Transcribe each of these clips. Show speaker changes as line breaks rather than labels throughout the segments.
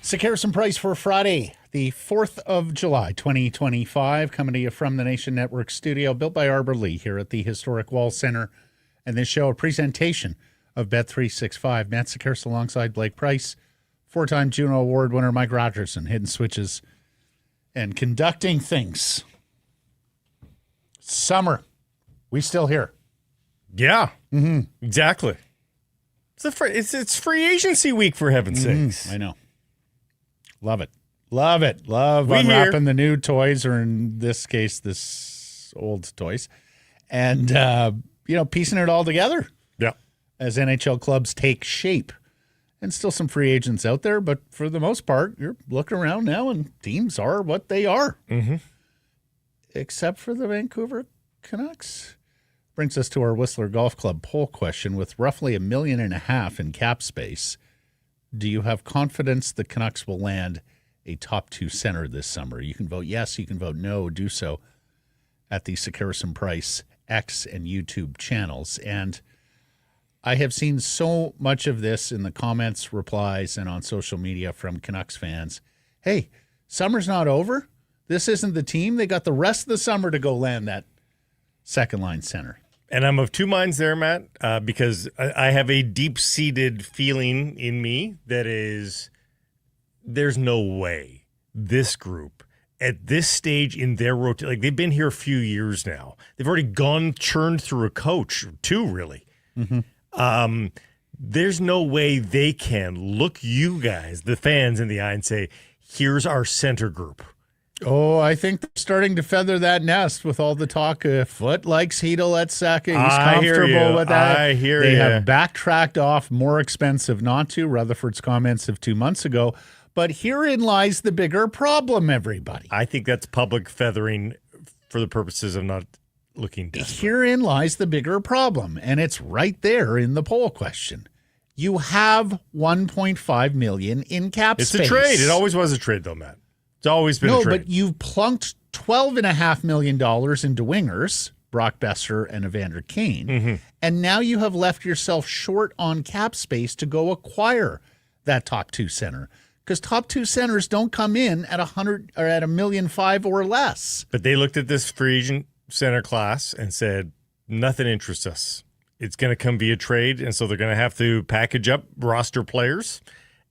Sick Harrison Price for Friday, the 4th of July, 2025, coming to you from the Nation Network studio, built by Arbor Lee here at the Historic Wall Center. And this show, a presentation of Bet365. Matt Sick Harrison alongside Blake Price, four-time Juno Award winner Mike Rogerson, hitting switches and conducting things. Summer. We still here.
Yeah, exactly. It's free agency week, for heaven's sakes.
I know. Love it. Love it. Love unwrapping the new toys, or in this case, this old toys, and, piecing it all together.
Yeah.
As NHL clubs take shape. And still some free agents out there, but for the most part, you're looking around now and teams are what they are.
Mm-hmm.
Except for the Vancouver Canucks. Brings us to our Whistler Golf Club poll question. With roughly $1.5 million in cap space, do you have confidence the Canucks will land a top two center this summer? You can vote yes, you can vote no. Do so at the Sick Harrison Price X and YouTube channels. And I have seen so much of this in the comments, replies, and on social media from Canucks fans. Hey, summer's not over. This isn't the team. They got the rest of the summer to go land that second-line center.
And I'm of two minds there, Matt, because I have a deep-seated feeling in me that is, there's no way this group at this stage in their rotation, like they've been here a few years now. They've already churned through a coach, two really.
Mm-hmm.
There's no way they can look you guys, the fans, in the eye and say, here's our center group.
Oh, I think they're starting to feather that nest with all the talk. Foot likes Hedel at second. He's comfortable with that.
I hear
They
you.
have backtracked off. More expensive not to. Rutherford's comments of 2 months ago. But herein lies the bigger problem, everybody.
I think that's public feathering for the purposes of not looking desperate.
Herein lies the bigger problem, and it's right there in the poll question. You have $1.5 million in cap space.
It's a trade. It always was a trade, though, Matt. It's always been a trade.
No, but you've plunked $12.5 million into wingers, Brock Boeser and Evander Kane, and now you have left yourself short on cap space to go acquire that top two center, because top two centers don't come in at 100 or at $1.5 million or less.
But they looked at this free agent center class and said, nothing interests us. It's going to come via trade, and so they're going to have to package up roster players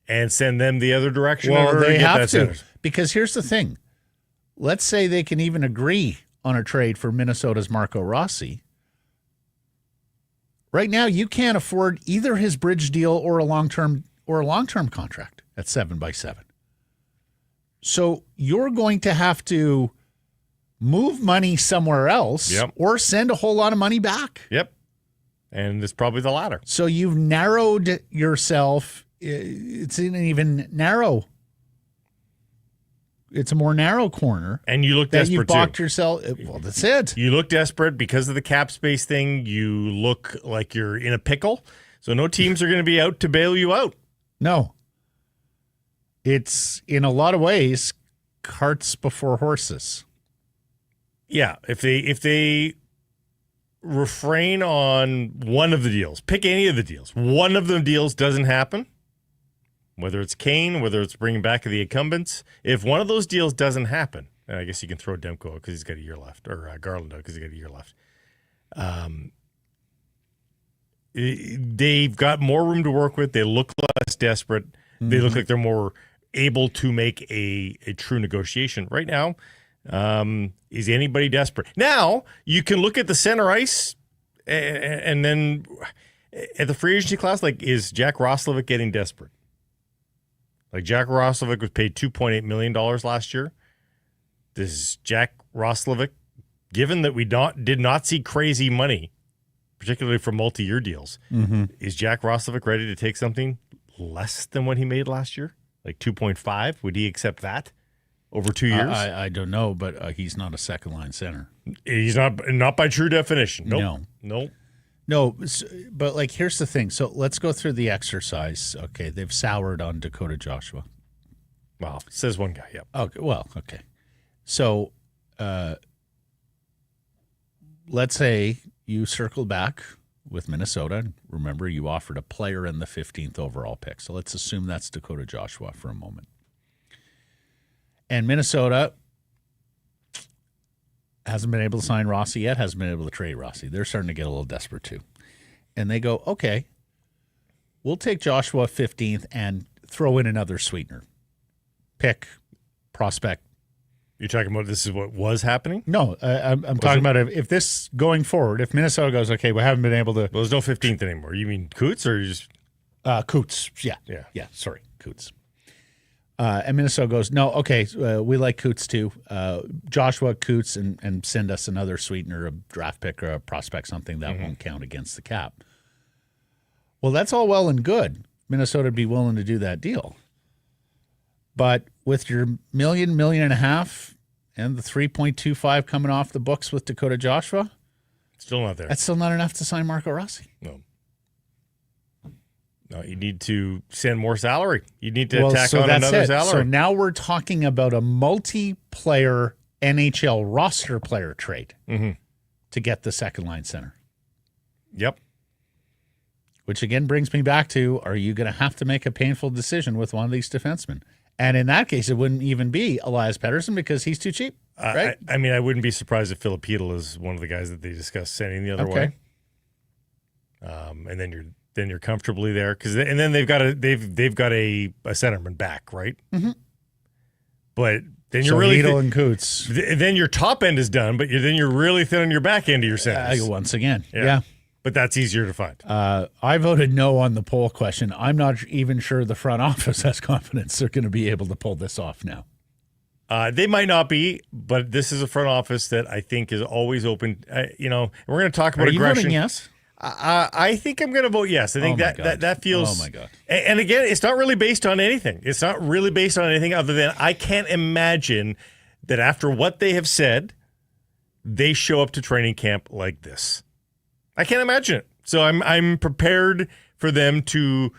and send them the other direction.
Well, they have to.
Center.
Because here's the thing. Let's say they can even agree on a trade for Minnesota's Marco Rossi. Right now, you can't afford either his bridge deal or a long-term contract at 7x7. So you're going to have to move money somewhere else or send a whole lot of money back.
Yep. And it's probably the latter.
So you've narrowed yourself. It's an even narrow. It's a more narrow corner.
And you look
that
desperate,
you balked yourself. Well, that's it.
You look desperate because of the cap space thing. You look like you're in a pickle. So no teams are going to be out to bail you out.
No. It's, in a lot of ways, carts before horses.
Yeah. If they refrain on one of the deals, pick any of the deals, one of the deals doesn't happen, whether it's Kane, whether it's bringing back the incumbents, if one of those deals doesn't happen, and I guess you can throw Demco out because he's got a year left, or Garland out because he's got a year left. They've got more room to work with. They look less desperate. They look like they're more able to make a true negotiation. Right now, is anybody desperate? Now, you can look at the center ice and then at the free agency class, like, is Jack Roslovic getting desperate? Like, Jack Roslovic was paid $2.8 million last year. Does Jack Roslovic, given that we did not see crazy money, particularly for multi-year deals, is Jack Roslovic ready to take something less than what he made last year? Like 2.5? Would he accept that over 2 years?
I don't know, but he's not a second-line center.
He's not by true definition. Nope.
No, but like here's the thing. So let's go through the exercise. Okay, they've soured on Dakota Joshua.
Well, says one guy. Yep.
Okay. Well, okay. So, let's say you circle back with Minnesota. Remember, you offered a player in the 15th overall pick. So let's assume that's Dakota Joshua for a moment. And Minnesota hasn't been able to sign Rossi yet, hasn't been able to trade Rossi. They're starting to get a little desperate too. And they go, okay, we'll take Joshua 15th and throw in another sweetener. Pick, prospect.
You're talking about this is what was happening?
No, I'm talking about if this going forward, if Minnesota goes, okay, we haven't been able to.
Well, there's no 15th anymore. You mean Cootes or you just.
Cootes, yeah. Sorry, Cootes. And Minnesota goes, no, okay, we like Cootes too. Joshua, Cootes, and send us another sweetener, a draft pick or a prospect, something that won't count against the cap. Well, that's all well and good. Minnesota would be willing to do that deal. But with your $1.5 million, and the 3.25 coming off the books with Dakota Joshua,
still not there.
That's still not enough to sign Marco Rossi.
No, you need to send more salary. You need to tack on another salary.
So now we're talking about a multiplayer NHL roster player trade to get the second line center.
Yep.
Which again brings me back to, are you going to have to make a painful decision with one of these defensemen? And in that case, it wouldn't even be Elias Pettersson because he's too cheap, right?
I mean, I wouldn't be surprised if Filipino is one of the guys that they discussed sending the other way. And then you're comfortably there and then they've got a centerman back, right? Mm-hmm. But then you're really
Needle and Cootes.
Then your top end is done, but then you're really thin on your back end of your centers.
Once again, yeah.
But that's easier to find.
I voted no on the poll question. I'm not even sure the front office has confidence they're going to be able to pull this off now.
They might not be, but this is a front office that I think is always open. We're going to talk about aggression.
Are you voting yes?
I think I'm going to vote yes. I think that feels.
Oh my God!
And again, it's not really based on anything. It's not really based on anything other than I can't imagine that after what they have said, they show up to training camp like this. I can't imagine it. So I'm prepared for them to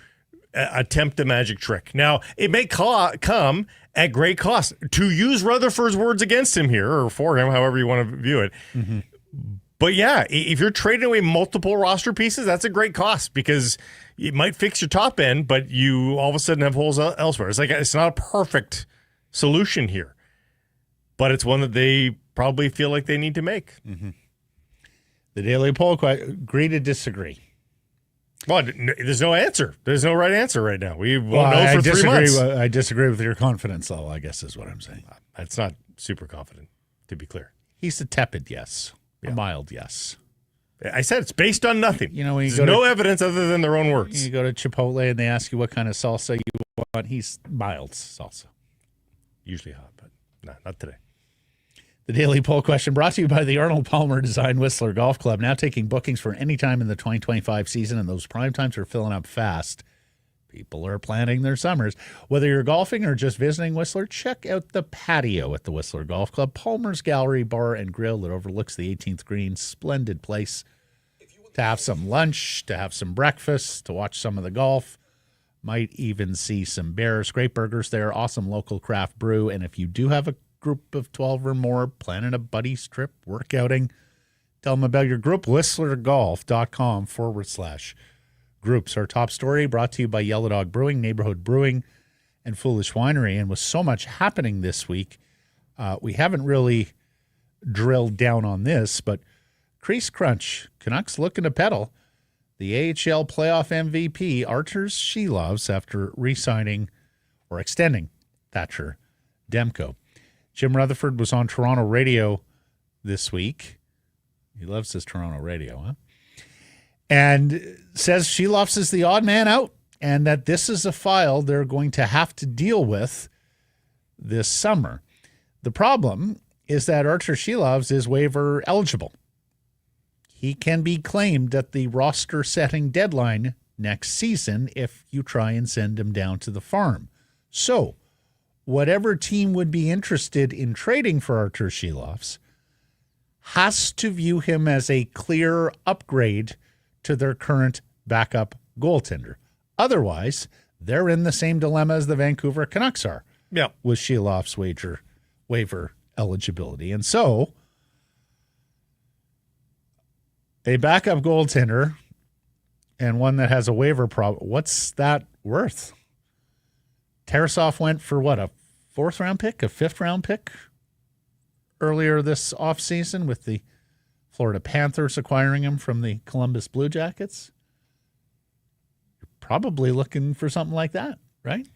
attempt a magic trick. Now, it may come at great cost. To use Rutherford's words against him here, or for him, however you want to view it. Mm-hmm. But yeah, if you're trading away multiple roster pieces, that's a great cost because it might fix your top end, but you all of a sudden have holes elsewhere. It's not a perfect solution here, but it's one that they probably feel like they need to make.
Mm-hmm. The Daily Poll, agree to disagree.
Well, there's no answer. There's no right answer right now. We won't know for 3 months.
I disagree with your confidence level, I guess is what I'm saying.
It's not super confident, to be clear.
He's a tepid yes. A mild yes.
I said it's based on nothing.
There's
no evidence other than their own words.
You go to Chipotle and they ask you what kind of salsa you want. He's mild salsa.
Usually hot, but not today.
The Daily Poll question brought to you by the Arnold Palmer Design Whistler Golf Club. Now taking bookings for any time in the 2025 season, and those prime times are filling up fast. People are planning their summers. Whether you're golfing or just visiting Whistler, check out the patio at the Whistler Golf Club. Palmer's Gallery Bar and Grill that overlooks the 18th green. Splendid place to have some lunch, to have some breakfast, to watch some of the golf. Might even see some bears. Great burgers there. Awesome local craft brew. And if you do have a group of 12 or more planning a buddy's trip, workouting, tell them about your group. WhistlerGolf.com/groups. Our top story brought to you by Yellow Dog Brewing, Neighborhood Brewing, and Foolish Winery. And with so much happening this week, we haven't really drilled down on this, but Crease Crunch, Canucks looking to pedal the AHL playoff MVP, Arturs Shelovs, after re-signing or extending Thatcher Demco. Jim Rutherford was on Toronto radio this week. He loves his Toronto radio, huh? And says Shelovs is the odd man out and that this is a file they're going to have to deal with this summer. The problem is that Arturs Shelovs is waiver eligible. He can be claimed at the roster-setting deadline next season if you try and send him down to the farm. So, whatever team would be interested in trading for Artur Shilovs has to view him as a clear upgrade to their current backup goaltender. Otherwise, they're in the same dilemma as the Vancouver Canucks are with Shilovs' waiver eligibility. And so a backup goaltender and one that has a waiver problem, what's that worth? Tarasov went for what, a 4th-round pick, a 5th-round pick earlier this offseason with the Florida Panthers acquiring him from the Columbus Blue Jackets. You're probably looking for something like that, right?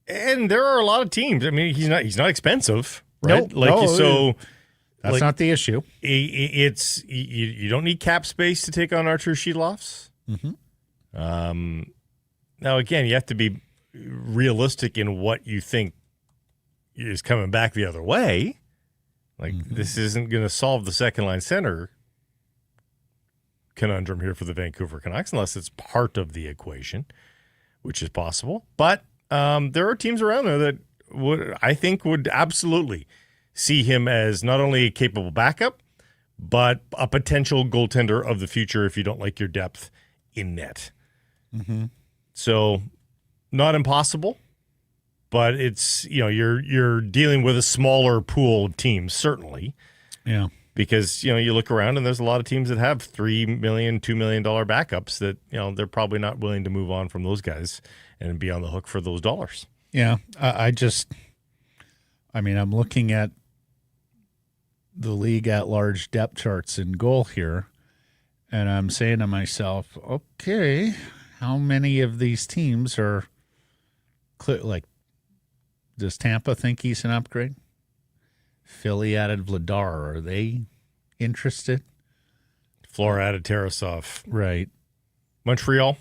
And there are a lot of teams. I mean, he's not expensive, right?
That's not the issue.
It's you don't need cap space to take on Artur Shilovs.
Mm-hmm.
Now, again, you have to be realistic in what you think is coming back the other way. Like, this isn't going to solve the second-line center conundrum here for the Vancouver Canucks unless it's part of the equation, which is possible. But there are teams around there that I think would absolutely see him as not only a capable backup, but a potential goaltender of the future if you don't like your depth in net.
Mm-hmm.
So, not impossible, but it's, you're dealing with a smaller pool of teams, certainly.
Yeah.
Because, you look around and there's a lot of teams that have $3 million, $2 million backups that, they're probably not willing to move on from those guys and be on the hook for those dollars.
Yeah. I'm looking at the league at large depth charts in goal here, and I'm saying to myself, okay, how many of these teams are like, does Tampa think he's an upgrade? Philly added Vladar. Are they interested?
Flora added Tarasov.
Right.
Montreal?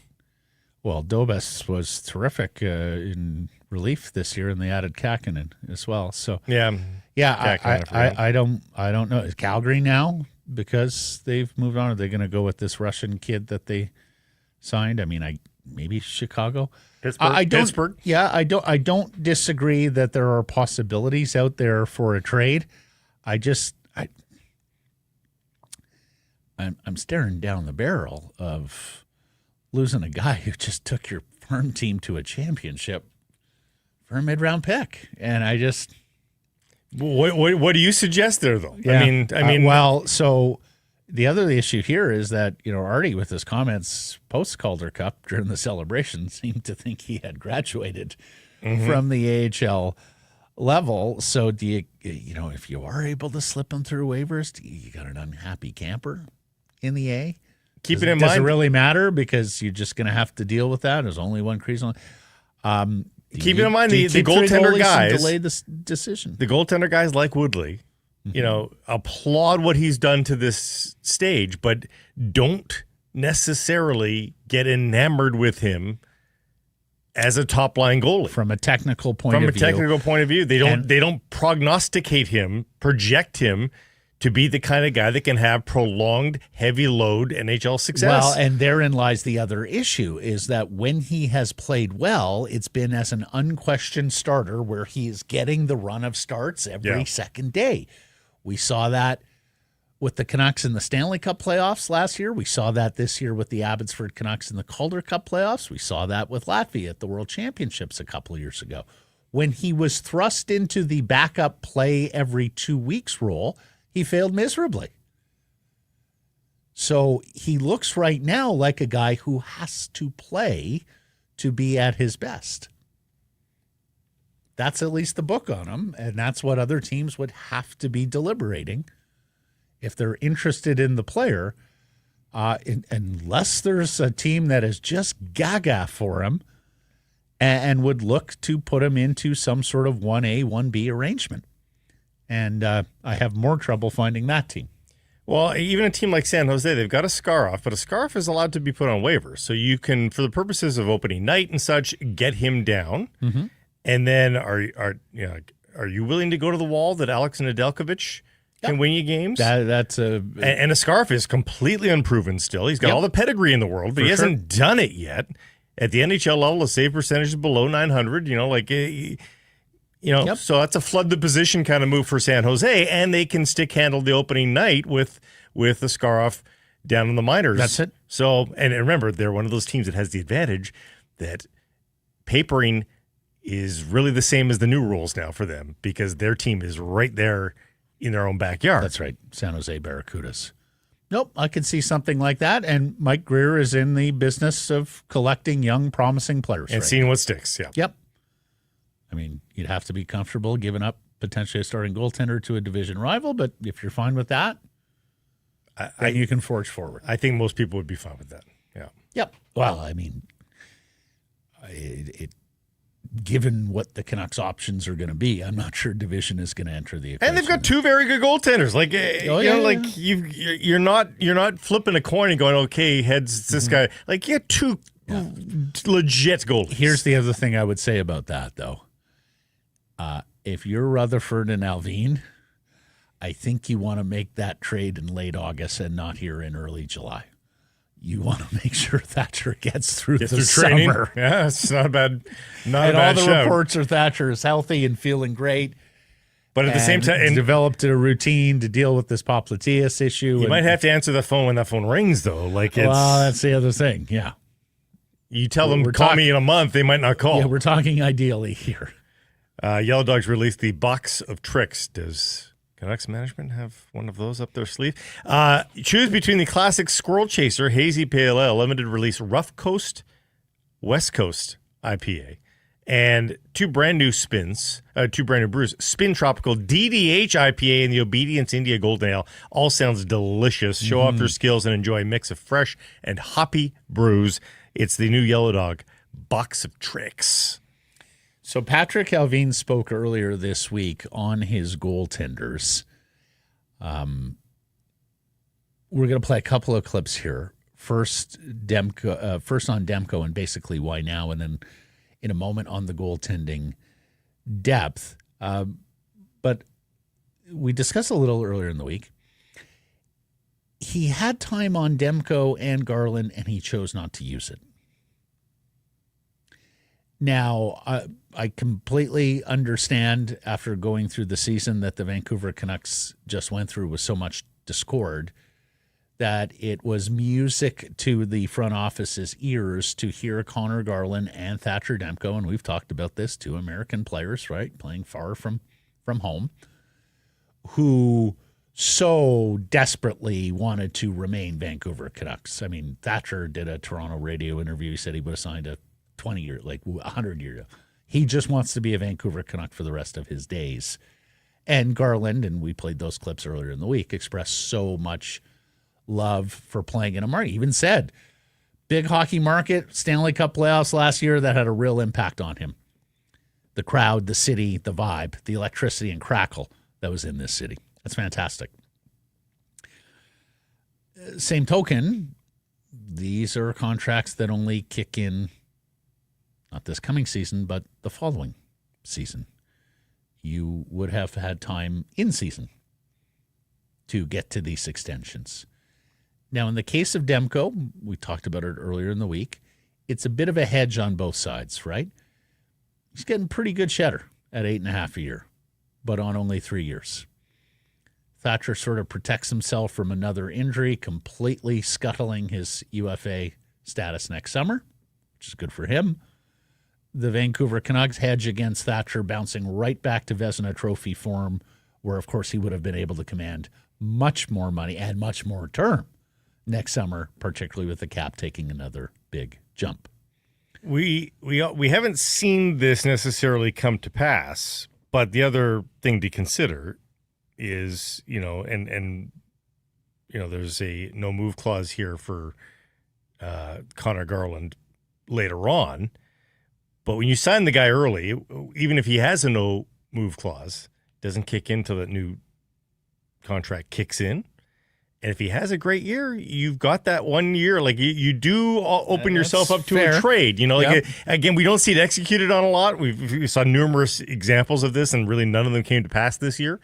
Well, Dobes was terrific in relief this year, and they added Kakinen as well. So
yeah,
I don't know. Is Calgary now, because they've moved on? Are they going to go with this Russian kid that they signed? I mean, maybe Chicago.
Pittsburgh.
Yeah, I don't disagree that there are possibilities out there for a trade. I'm staring down the barrel of losing a guy who just took your farm team to a championship for a mid-round pick, and I just.
What do you suggest there, though?
Yeah. So the other issue here is that, Artie, with his comments post-Calder Cup during the celebration, seemed to think he had graduated from the AHL level. So do you, if you are able to slip him through waivers, you got an unhappy camper in the A?
Keep it in mind.
Does it really matter, because you're just going to have to deal with that? There's only one crease on.
Keep in mind the goaltender guys
delay this decision.
The goaltender guys like Woodley, applaud what he's done to this stage, but don't necessarily get enamored with him as a top line goalie
from a technical point of view.
They don't prognosticate him, project him to be the kind of guy that can have prolonged, heavy load NHL success.
Well, and therein lies the other issue, is that when he has played well, it's been as an unquestioned starter where he is getting the run of starts every second day. We saw that with the Canucks in the Stanley Cup playoffs last year. We saw that this year with the Abbotsford Canucks in the Calder Cup playoffs. We saw that with Latvia at the World Championships a couple of years ago. When he was thrust into the backup play every 2 weeks role, he failed miserably. So he looks right now like a guy who has to play to be at his best. That's at least the book on him, and that's what other teams would have to be deliberating if they're interested in the player, unless there's a team that is just gaga for him and would look to put him into some sort of 1A, 1B arrangement. And I have more trouble finding that team.
Well, even a team like San Jose, they've got a scarf, but a scarf is allowed to be put on waivers. So you can, for the purposes of opening night and such, get him down.
Mm-hmm.
And then are you willing to go to the wall that Alex Nedeljkovic can win you games?
And
a scarf is completely unproven still. He's got all the pedigree in the world, but he hasn't done it yet. At the NHL level, the save percentage is below 900. So that's a flood the position kind of move for San Jose, and they can stick handle the opening night with the Scaroff down in the minors.
That's it.
So, and remember, they're one of those teams that has the advantage that papering is really the same as the new rules now for them because their team is right there in their own backyard.
That's right. San Jose Barracudas. Nope, I could see something like that. And Mike Greer is in the business of collecting young, promising players.
And seeing what sticks, yeah.
Yep. I mean, you'd have to be comfortable giving up potentially a starting goaltender to a division rival, but if you're fine with that, then you can forge forward.
I think most people would be fine with that, yeah.
Yep. Well, I mean, given what the Canucks options are going to be, I'm not sure division is going to enter the equation.
And they've got two very good goaltenders. Like, you're not flipping a coin and going, okay, heads this guy. Like, you have two legit goalies.
Here's the other thing I would say about that, though. If you're Rutherford and Alvin, I think you want to make that trade in late August and not here in early July. You want to make sure Thatcher gets through the summer.
Yeah, it's not a bad
and all the reports are Thatcher is healthy and feeling great.
But at the same time,
he's developed a routine to deal with this Popliteus issue.
You might have to answer the phone when that phone rings, though.
Well, that's the other thing. Yeah.
You tell them, call me in a month, they might not call.
Yeah, we're talking ideally here.
Yellow Dogs released the box of tricks. Does Canucks management have one of those up their sleeve? Choose between the classic Squirrel Chaser, Hazy Pale Ale, limited release Rough Coast, West Coast IPA, and two brand new brews, Spin Tropical, DDH IPA, and the Obedience India Golden Ale. All sounds delicious. Show off your skills and enjoy a mix of fresh and hoppy brews. It's the new Yellow Dog box of tricks.
So Patrick Alvin spoke earlier this week on his goaltenders. We're going to play a couple of clips here. First on Demco and basically why now, and then in a moment on the goaltending depth. But we discussed a little earlier in the week. He had time on Demco and Garland, and he chose not to use it. Now, I completely understand after going through the season that the Vancouver Canucks just went through with so much discord that it was music to the front office's ears to hear Connor Garland and Thatcher Demko, and we've talked about this, two American players, right, playing far from home, who so desperately wanted to remain Vancouver Canucks. I mean, Thatcher did a Toronto radio interview. He said he would have signed a 20-year, like 100-year. He just wants to be a Vancouver Canuck for the rest of his days. And Garland, and we played those clips earlier in the week, expressed so much love for playing in a market. He even said, big hockey market, Stanley Cup playoffs last year, that had a real impact on him. The crowd, the city, the vibe, the electricity and crackle that was in this city. That's fantastic. Same token, these are contracts that only kick in not this coming season, but the following season. You would have had time in season to get to these extensions. Now, in the case of Demko, we talked about it earlier in the week, it's a bit of a hedge on both sides, right? He's getting pretty good cheddar at 8.5 a year, but on only 3 years. Thatcher sort of protects himself from another injury, completely scuttling his UFA status next summer, which is good for him. The Vancouver Canucks hedge against Thatcher, bouncing right back to Vezina Trophy form, where, of course, he would have been able to command much more money and much more term next summer, particularly with the cap taking another big jump.
We haven't seen this necessarily come to pass, but the other thing to consider is, there's a no move clause here for Connor Garland later on. But when you sign the guy early, even if he has a no move clause, doesn't kick in until that new contract kicks in. And if he has a great year, you've got that 1 year. Like you do open yourself up to a trade. Again, we don't see it executed on a lot. We saw numerous examples of this, and really none of them came to pass this year.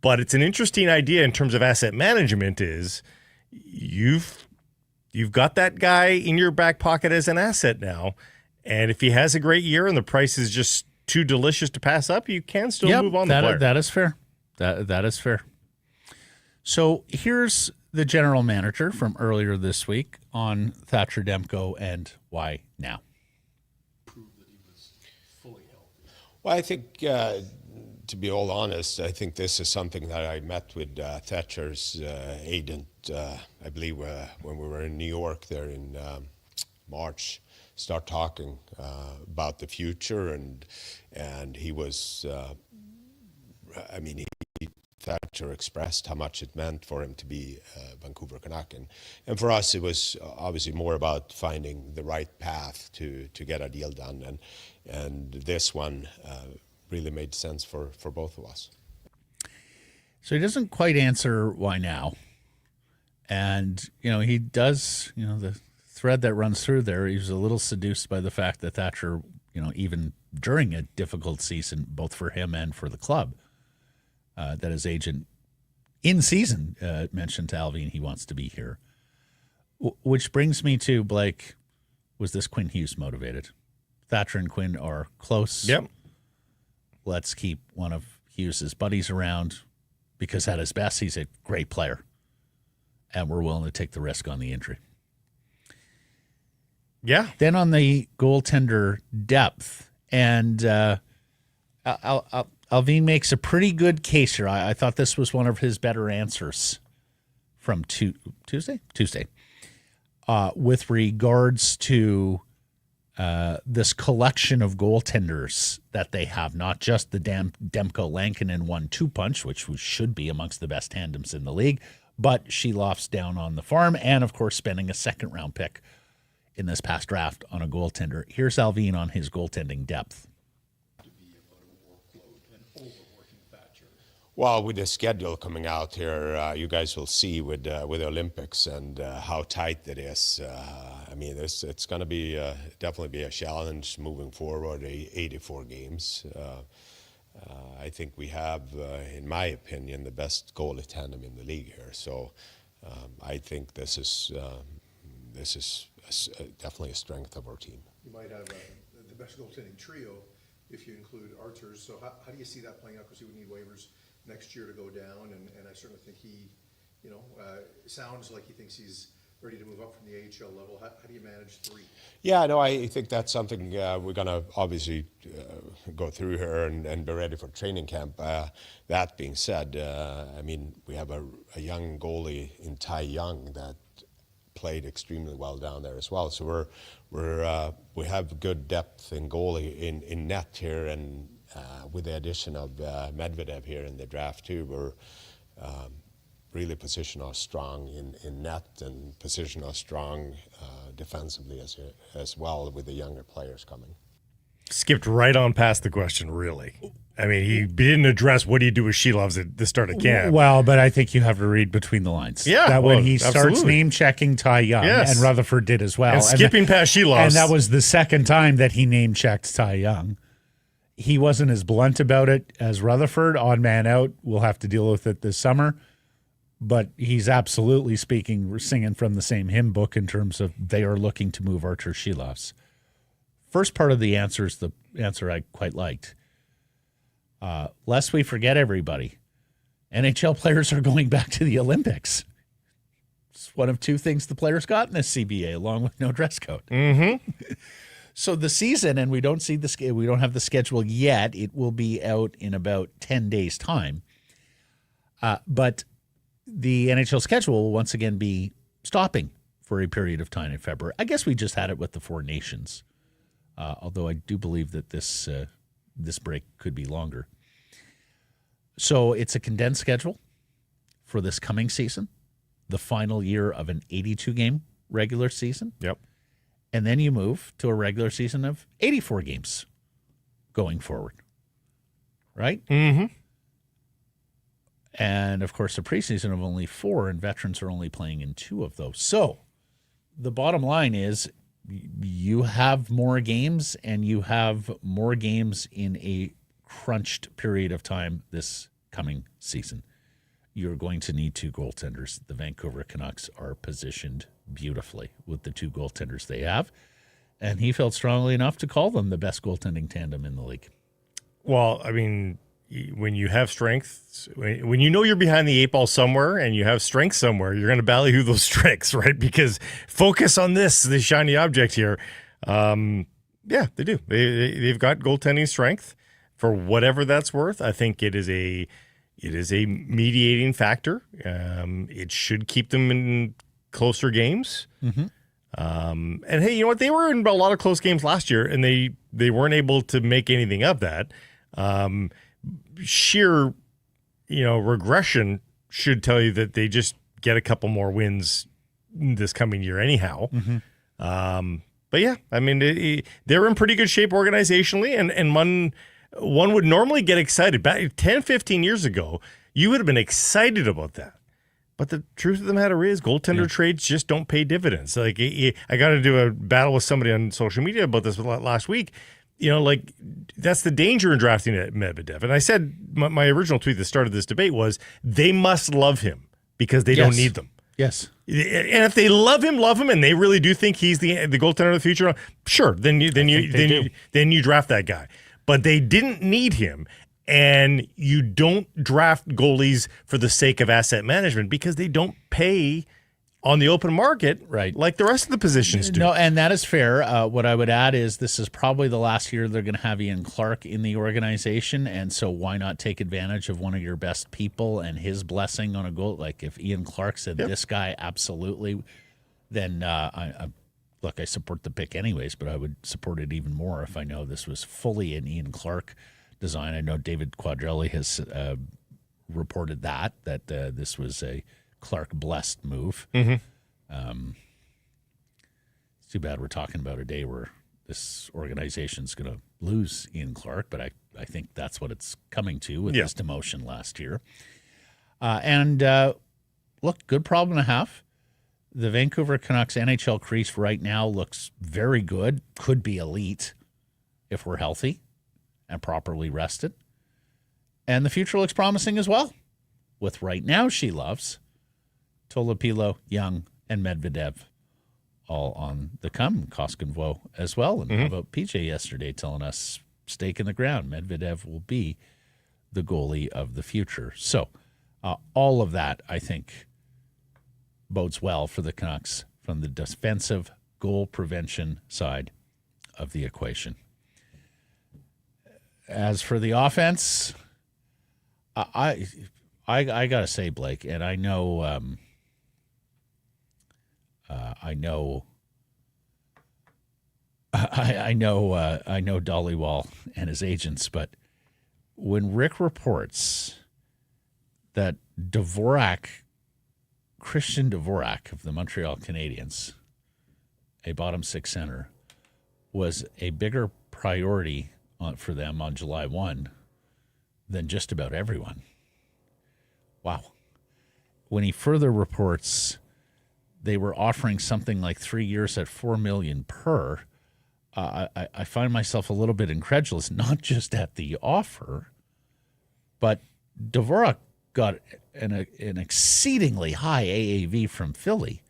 But it's an interesting idea in terms of asset management. Is you've got that guy in your back pocket as an asset now. And if he has a great year and the price is just too delicious to pass up, you can still move on the player.
That is fair. That is fair. So here's the general manager from earlier this week on Thatcher Demko and why now.
Well, I think, to be all honest, I think this is something that I met with Thatcher's agent, I believe, when we were in New York there in March, start talking about the future, and he was, Thatcher expressed how much it meant for him to be Vancouver Canuck. And for us, it was obviously more about finding the right path to get a deal done. And this one really made sense for both of us.
So he doesn't quite answer why now. And, he does, the thread that runs through there, he was a little seduced by the fact that Thatcher, even during a difficult season, both for him and for the club, that his agent in season mentioned to Alvin he wants to be here. Which brings me to, Blake, was this Quinn Hughes motivated? Thatcher and Quinn are close.
Yep.
Let's keep one of Hughes' buddies around because at his best, he's a great player. And we're willing to take the risk on the injury.
Yeah.
Then on the goaltender depth, and Alvin makes a pretty good case here. I thought this was one of his better answers from Tuesday, with regards to this collection of goaltenders that they have, not just the Demko-Lankinen 1-2 punch, which should be amongst the best tandems in the league, but Sheloff's down on the farm, and of course spending a second-round pick in this past draft on a goaltender. Here's Alvin on his goaltending depth.
Well, with the schedule coming out here, you guys will see with the Olympics and how tight it is. It's going to be definitely be a challenge moving forward. 84 games. I think we have, in my opinion, the best goalie tandem in the league here. So I think this is definitely a strength of our team.
You might have the best goaltending trio if you include Arturs. So how do you see that playing out? Because he would need waivers next year to go down, and I certainly think he, sounds like he thinks he's ready to move up from the AHL level. How do you manage three?
Yeah, no, I think that's something we're going to obviously go through here and be ready for training camp. That being said, we have a young goalie in Ty Young that played extremely well down there as well. So we have good depth in goalie in net here, and with the addition of Medvedev here in the draft too, we're really position us strong in net and position us strong defensively as well with the younger players coming.
Skipped right on past the question, really. He didn't address what do you do with Shelovs at the start of camp.
Well, but I think you have to read between the lines.
Yeah,
that when he
absolutely.
starts name-checking Ty Young, and Rutherford did as well.
And skipping past Shelovs.
And that was the second time that he name-checked Ty Young. He wasn't as blunt about it as Rutherford. Odd man out. We'll have to deal with it this summer. But he's absolutely singing from the same hymn book in terms of they are looking to move Artur Shelovs. First part of the answer is the answer I quite liked. Lest we forget everybody, NHL players are going back to the Olympics. It's one of two things the players got in this CBA, along with no dress code.
Mm-hmm.
So the season, and we don't have the schedule yet. It will be out in about 10 days' time. But the NHL schedule will once again be stopping for a period of time in February. I guess we just had it with the Four Nations, although I do believe that this break could be longer. So it's a condensed schedule for this coming season, the final year of an 82-game regular season.
Yep.
And then you move to a regular season of 84 games going forward, right?
Mm-hmm.
And, of course, a preseason of only 4, and veterans are only playing in 2 of those. So the bottom line is you have more games, and you have more games in a crunched period of time this coming season. You're going to need 2 goaltenders. The Vancouver Canucks are positioned beautifully with the 2 goaltenders they have, and he felt strongly enough to call them the best goaltending tandem in the league.
Well, I mean, when you have strengths, when you know you're behind the eight ball somewhere and you have strength somewhere, you're going to ballyhoo those strengths, right? Because focus on the shiny object here. Yeah, they do. They've got goaltending strength for whatever that's worth. I think it is a mediating factor. It should keep them in closer games. Mm-hmm. And hey, you know what? They were in a lot of close games last year, and they weren't able to make anything of that. Sheer, regression should tell you that they just get a couple more wins this coming year anyhow. Mm-hmm. But yeah, I mean, they're in pretty good shape organizationally, and one would normally get excited. Back 10, 15 years ago, you would have been excited about that. But the truth of the matter is, goaltender trades just don't pay dividends. Like, I got to do a battle with somebody on social media about this last week. That's the danger in drafting at Medvedev. And I said, my original tweet that started this debate was, they must love him because they don't need them.
Yes.
And if they love him, and they really do think he's the goaltender of the future, sure, then you draft that guy. But they didn't need him, and you don't draft goalies for the sake of asset management because they don't pay on the open market,
right,
like the rest of the positions do.
No, and that is fair. What I would add is this is probably the last year they're going to have Ian Clark in the organization, and so why not take advantage of one of your best people and his blessing on a goal? Like if Ian Clark said, this guy, absolutely, then I support the pick anyways, but I would support it even more if I know this was fully an Ian Clark design. I know David Quadrelli has reported that this was a Clark-blessed move. Mm-hmm. It's too bad we're talking about a day where this organization's going to lose Ian Clark, but I think that's what it's coming to with his demotion last year. Look, good problem to have. The Vancouver Canucks NHL crease right now looks very good, could be elite if we're healthy and properly rested. And the future looks promising as well, with right now she loves Tolopilo, Young, and Medvedev all on the come. Koskinvo as well. And how about PJ yesterday telling us stake in the ground? Medvedev will be the goalie of the future. So all of that, I think, bodes well for the Canucks from the defensive goal prevention side of the equation. As for the offense, I got to say, Blake, and I know Dollywall and his agents, but when Rick reports that Christian Dvorak of the Montreal Canadiens, a bottom six center, was a bigger priority for them on July 1 than just about everyone. Wow. When he further reports they were offering something like 3 years at $4 million per, I find myself a little bit incredulous, not just at the offer, but Dvorak got an exceedingly high AAV from Philly,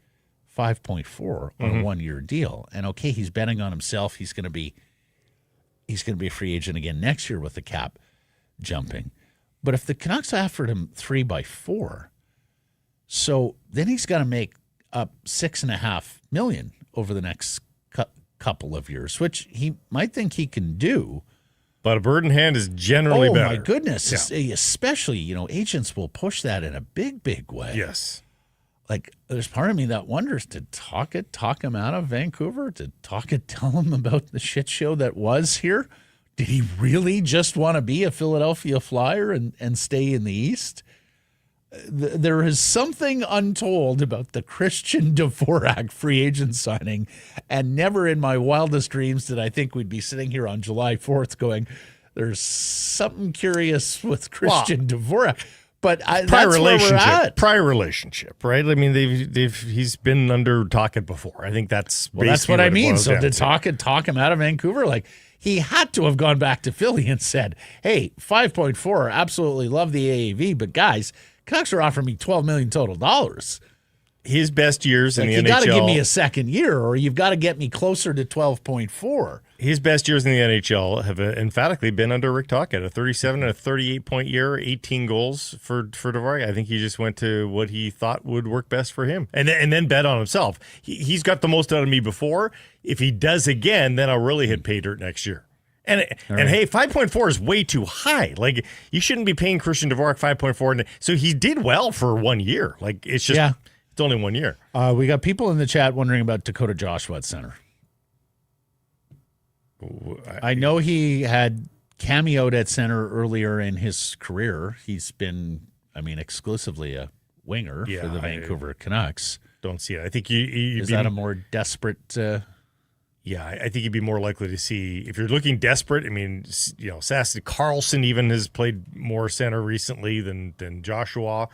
5.4 on a 1 year deal. And okay, he's betting on himself. He's going to be a free agent again next year with the cap jumping. But if the Canucks offered him 3x4, so then he's got to make up $6.5 million over the next couple of years, which he might think he can do.
But a bird in hand is generally better.
Oh, my goodness. Yeah. Especially, agents will push that in a big, big way.
Yes.
Like, there's part of me that wonders, did Tocchet talk him out of Vancouver? Did Tocchet tell him about the shit show that was here? Did he really just want to be a Philadelphia Flyer and stay in the East? There is something untold about the Christian Dvorak free agent signing, and never in my wildest dreams did I think we'd be sitting here on July 4th going, there's something curious with Christian Dvorak. But that's where we're at.
Prior relationship, right? I mean, he's been under Tocchet before. I think that's
what I mean. So did Tocchet talk him out of Vancouver? Like, he had to have gone back to Philly and said, hey, 5.4, absolutely love the AAV, but guys, Canucks are offering me $12 million total dollars.
his best years in the
You
NHL.
got to give me a second year, or you've got to get me closer to 12.4.
His best years in the NHL have emphatically been under Rick Tocchet, a 37 and a 38-point year, 18 goals for Dvorak. I think he just went to what he thought would work best for him, and then bet on himself. He's got the most out of me before. If he does again, then I'll really hit pay dirt next year. And hey, 5.4 is way too high. Like, you shouldn't be paying Christian Dvorak 5.4. So he did well for 1 year. Like, it's just it's only 1 year.
We got people in the chat wondering about Dakota Joshua at center. I know he had cameoed at center earlier in his career. He's been, exclusively a winger for the Vancouver Canucks.
Don't see it. I think you'd
Is
be
that a more desperate?
Yeah, I think you'd be more likely to see, if you're looking desperate. Sassy Carlson even has played more center recently than Joshua.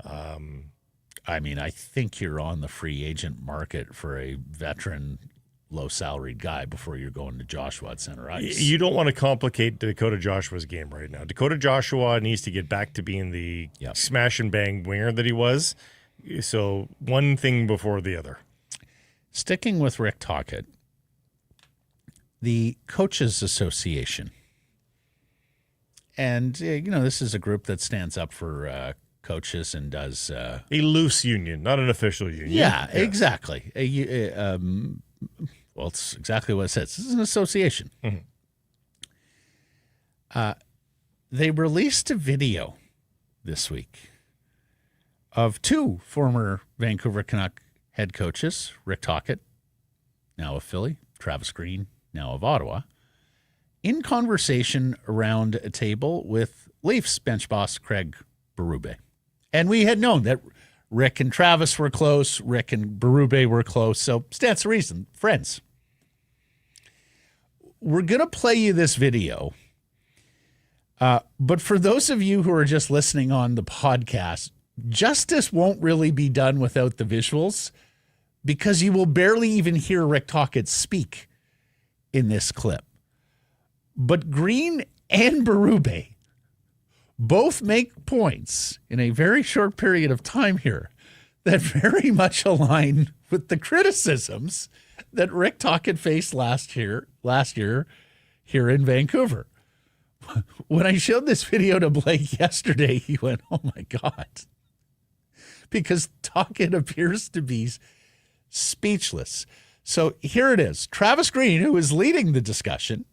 I think you're on the free agent market for a veteran, low-salaried guy before you're going to Joshua at center ice.
You don't want to complicate Dakota Joshua's game right now. Dakota Joshua needs to get back to being the smash and bang winger that he was. So one thing before the other.
Sticking with Rick Tocchet, the Coaches Association, and this is a group that stands up for coaches and does
a loose union, not an official union.
Yeah, exactly. Well, it's exactly what it says. This is an association. Mm-hmm. They released a video this week of two former Vancouver Canuck head coaches, Rick Tocchet, now of Philly, Travis Green, now of Ottawa, in conversation around a table with Leafs bench boss Craig Berube. And we had known that Rick and Travis were close, Rick and Berube were close, so stands to reason, friends. We're going to play you this video, but for those of you who are just listening on the podcast, justice won't really be done without the visuals, because you will barely even hear Rick Tocchet speak in this clip. But Green and Berube both make points in a very short period of time here that very much align with the criticisms that Rick Tocchet faced last year here in Vancouver. When I showed this video to Blake yesterday, he went, "Oh my God." Because Tocchet appears to be speechless. So here it is. Travis Green, who is leading the discussion,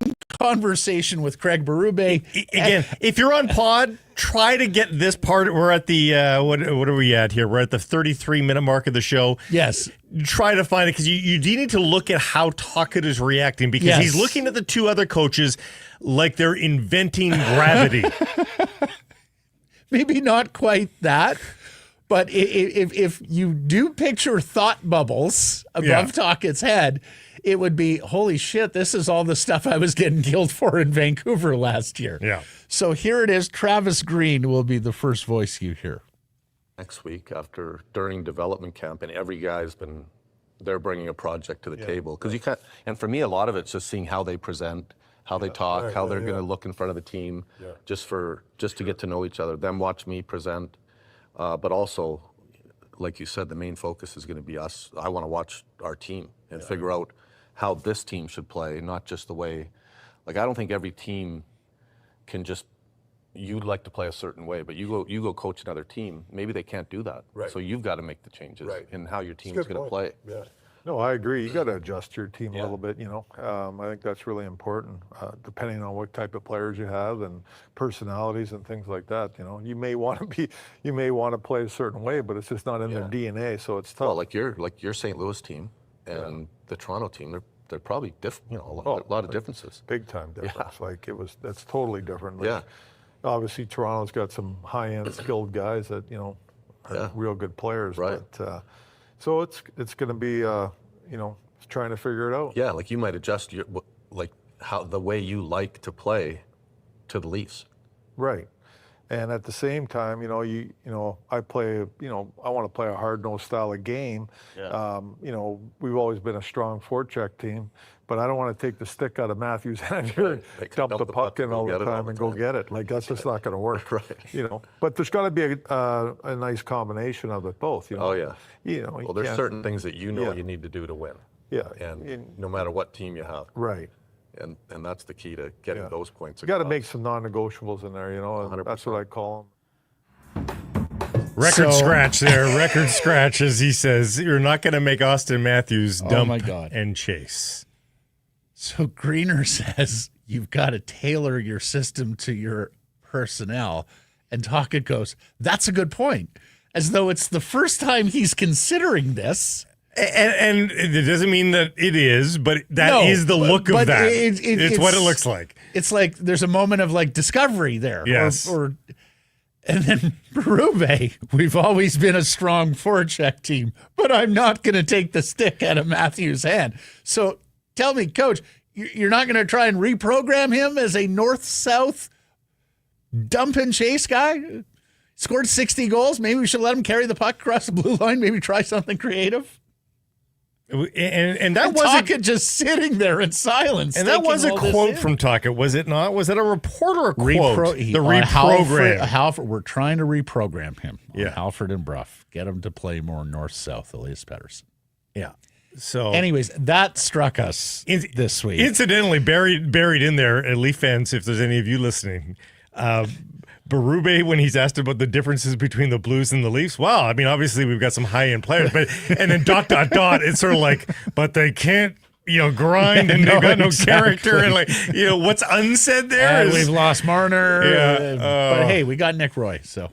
in conversation with Craig Berube.
Again, if you're on pod, try to get this part. We're at the, what are we at here? We're at the 33-minute mark of the show.
Yes.
Try to find it, because you do need to look at how Tocchet is reacting, because he's looking at the two other coaches like they're inventing gravity.
Maybe not quite that, but if you do picture thought bubbles above Tocchet's head, it would be, holy shit, this is all the stuff I was getting killed for in Vancouver last year.
Yeah.
So here it is. Travis Green will be the first voice you hear.
Next week, during development camp, and every guy's they're bringing a project to the table. Because you can't, and for me, a lot of it's just seeing how they present, how they talk, how they're going to look in front of the team, just to get to know each other. Then watch me present, but also, like you said, the main focus is going to be us. I want to watch our team and figure out how this team should play, not just the way. Like, I don't think every team can just. You'd like to play a certain way, but you go coach another team. Maybe they can't do that.
Right.
So you've got to make the changes in how your team is going to play.
Yeah. No, I agree. You got to adjust your team a little bit. I think that's really important, depending on what type of players you have and personalities and things like that. You may want to play a certain way, but it's just not in their DNA. So it's tough.
Well, like your St. Louis team and the Toronto team, they're probably a lot of differences.
Big time difference. Yeah. That's totally different.
Yeah.
Obviously, Toronto's got some high-end skilled guys that are real good players.
Right.
But, so it's going to be trying to figure it out.
Yeah, like you might adjust how the way you like to play to the Leafs.
Right. And at the same time, I play, I want to play a hard-nosed style of game.
Yeah.
We've always been a strong forecheck team, but I don't want to take the stick out of Matthews' hand here and dump the puck in all the time and go get it. Like, that's just not going to work.
Right.
But there's got to be a nice combination of it both.
Oh, yeah.
Well,
there's certain things that you need to do to win.
Yeah.
And no matter what team you have.
Right.
And that's the key to getting those points.
You got to make some non-negotiables in there, and that's what I call them.
Record scratch there. Record scratch, as he says. You're not going to make Austin Matthews dump and chase.
So Greener says you've got to tailor your system to your personnel. And Tocchet goes, that's a good point. As though it's the first time he's considering this.
And it doesn't mean that it is, but that is the look of that. It's what it looks like.
It's like there's a moment of like discovery there.
Yes.
And then Berube, we've always been a strong forecheck team, but I'm not going to take the stick out of Matthews' hand. So tell me, Coach, you're not going to try and reprogram him as a north-south dump and chase guy? Scored 60 goals. Maybe we should let him carry the puck across the blue line. Maybe try something creative.
And that wasn't
Tocchet just sitting there in silence.
And that was a quote from Tocchet, was it not? Was it a report or a quote? The reprogram.
Halford, we're trying to reprogram him. Halford and Bruff. Get him to play more north-south, Elias Pettersson.
Yeah. So,
anyways, that struck us this week.
Incidentally, buried in there, Leaf fans, if there's any of you listening, Berube, when he's asked about the differences between the Blues and the Leafs, wow, I mean, obviously we've got some high-end players, but and then ... it's sort of like, but they can't, grind, and they've got no character, and like, what's unsaid there is
we've lost Marner.
Yeah,
but hey, we got Nick Roy, so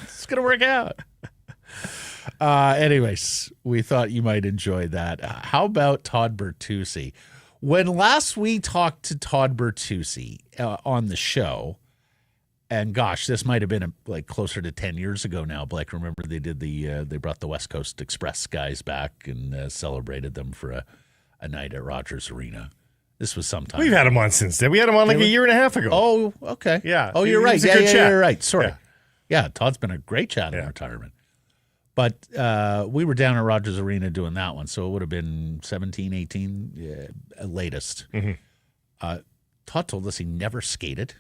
it's gonna work out. Anyways, we thought you might enjoy that. How about Todd Bertuzzi? When last we talked to Todd Bertuzzi on the show. And gosh, this might have been like closer to 10 years ago now. Blake, remember they did they brought the West Coast Express guys back and celebrated them for a night at Rogers Arena. This was sometime.
We've had him on since then. We had him on like a year and a half ago.
Oh, okay.
Yeah.
Oh, you're right. You're right. Sorry.
Yeah,
Todd's been a great chat in retirement. But we were down at Rogers Arena doing that one, so it would have been 17, 18 latest.
Mm-hmm.
Todd told us he never skated.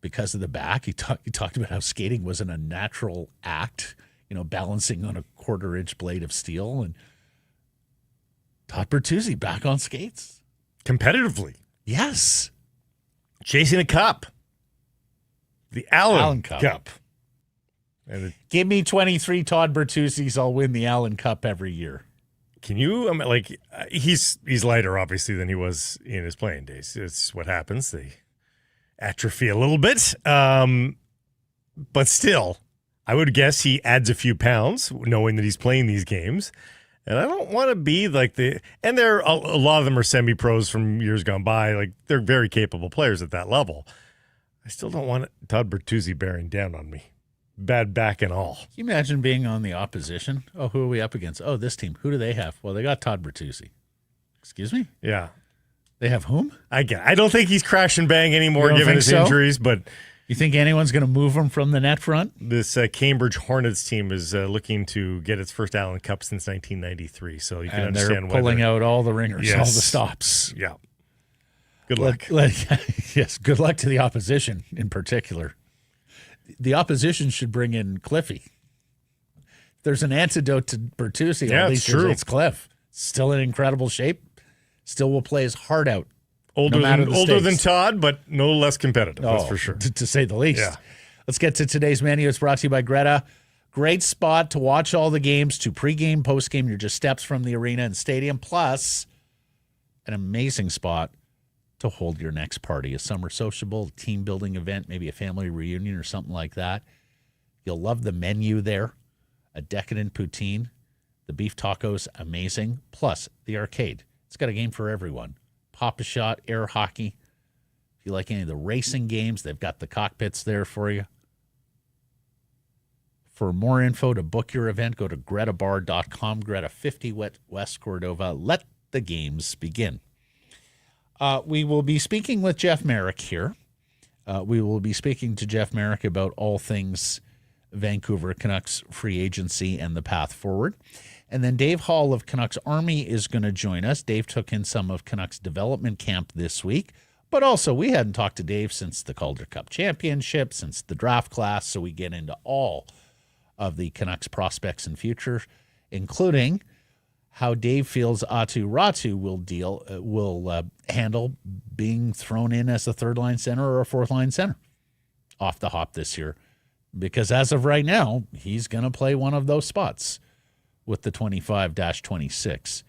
Because of the back, he talked about how skating was an unnatural act, balancing on a quarter-inch blade of steel. And Todd Bertuzzi back on skates.
Competitively.
Yes.
Chasing a cup. The Allen Cup. And
give me 23 Todd Bertuzzis, I'll win the Allen Cup every year.
Can you, he's lighter, obviously, than he was in his playing days. It's what happens. They atrophy a little bit, but still, I would guess he adds a few pounds, knowing that he's playing these games. And I don't want to be like and a lot of them are semi-pros from years gone by. Like, they're very capable players at that level. I still don't want Todd Bertuzzi bearing down on me, bad back and all.
Can you imagine being on the opposition? Oh, who are we up against? Oh, this team. Who do they have? Well, they got Todd Bertuzzi. Excuse me?
Yeah.
They have whom?
I don't think he's crash and bang anymore, given his injuries. But
you think anyone's going to move him from the net front?
This Cambridge Hornets team is looking to get its first Allen Cup since 1993. So you can understand why
they're pulling out all the ringers, all the stops.
Yeah. Good luck.
Yes, good luck to the opposition in particular. The opposition should bring in Cliffy. If there's an antidote to Bertuzzi, at least it's Cliff. Still in incredible shape. Still will play his heart out.
Older than Todd, but no less competitive, that's for sure.
To say the least.
Yeah.
Let's get to today's menu. It's brought to you by Greta. Great spot to watch all the games, to pregame, postgame. You're just steps from the arena and stadium. Plus, an amazing spot to hold your next party, a summer sociable, a team-building event, maybe a family reunion or something like that. You'll love the menu there. A decadent poutine. The beef tacos, amazing. Plus, the arcade. It's got a game for everyone. Pop-a-shot, air hockey. If you like any of the racing games, they've got the cockpits there for you. For more info to book your event, go to gretabar.com. Greta 50 West Cordova. Let the games begin. We will be speaking with Jeff Merrick here We will be speaking to Jeff Merrick about all things Vancouver Canucks free agency and the path forward. And then Dave Hall of CanucksArmy is going to join us. Dave took in some of Canucks development camp this week, but also we hadn't talked to Dave since the Calder Cup Championship, since the draft class, so we get into all of the Canucks prospects and future, including how Dave feels Atu Ratu will handle being thrown in as a third-line center or a fourth-line center off the hop this year. Because as of right now, he's going to play one of those spots with the 25-26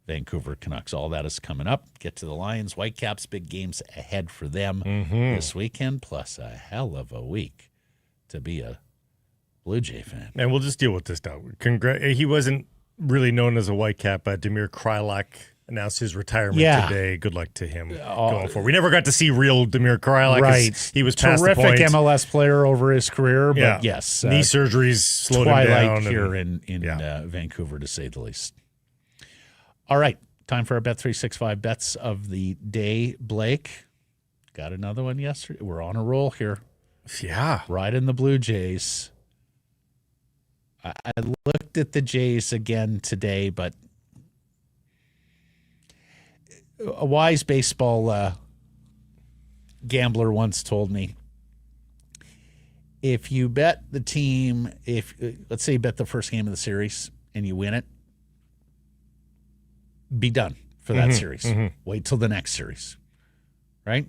Vancouver Canucks. All that is coming up. Get to the Lions. Whitecaps, big games ahead for them this weekend, plus a hell of a week to be a Blue Jay fan.
And we'll just deal with this now. He wasn't really known as a Whitecap. Demir Krylak announced his retirement today. Good luck to him going forward. We never got to see real Demir Krylak.
Right.
He was past the
terrific
point.
MLS player over his career, but yes.
Knee surgeries slowed him down.
Twilight here in Vancouver, to say the least. All right. Time for our Bet365 bets of the day. Blake, got another one yesterday. We're on a roll here.
Yeah.
Riding the Blue Jays. I looked at the Jays again today, but a wise baseball gambler once told me, if you bet the team, let's say you bet the first game of the series and you win it, be done for that series. Wait till the next series, right?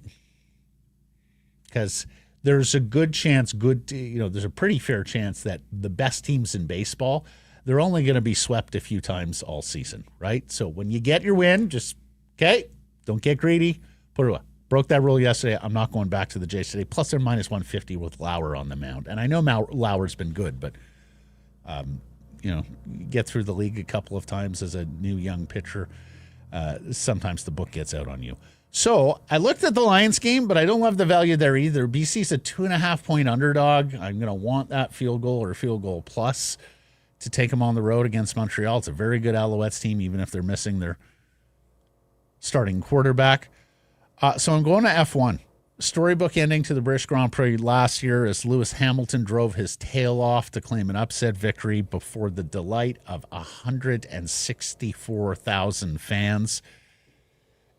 Because there's a good chance, there's a pretty fair chance that the best teams in baseball, they're only going to be swept a few times all season, right? So when you get your win, just, don't get greedy. Put it away. Broke that rule yesterday. I'm not going back to the Jays today. Plus they're minus 150 with Lauer on the mound. And I know Lauer's been good, but, get through the league a couple of times as a new young pitcher. Sometimes the book gets out on you. So I looked at the Lions game, but I don't love the value there either. BC's a 2.5-point underdog. I'm going to want that field goal or field goal plus to take them on the road against Montreal. It's a very good Alouettes team, even if they're missing their starting quarterback. So I'm going to F1. Storybook ending to the British Grand Prix last year as Lewis Hamilton drove his tail off to claim an upset victory before the delight of 164,000 fans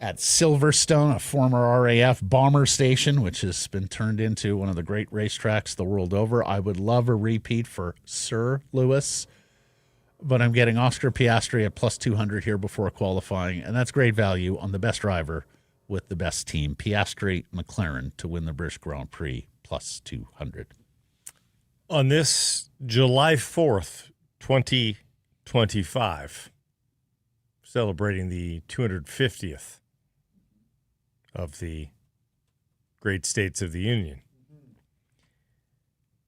at Silverstone, a former RAF bomber station, which has been turned into one of the great racetracks the world over. I would love a repeat for Sir Lewis, but I'm getting Oscar Piastri at plus 200 here before qualifying, and that's great value on the best driver with the best team, Piastri McLaren, to win the British Grand Prix plus 200.
On this July 4th, 2025, celebrating the 250th of the great states of the Union.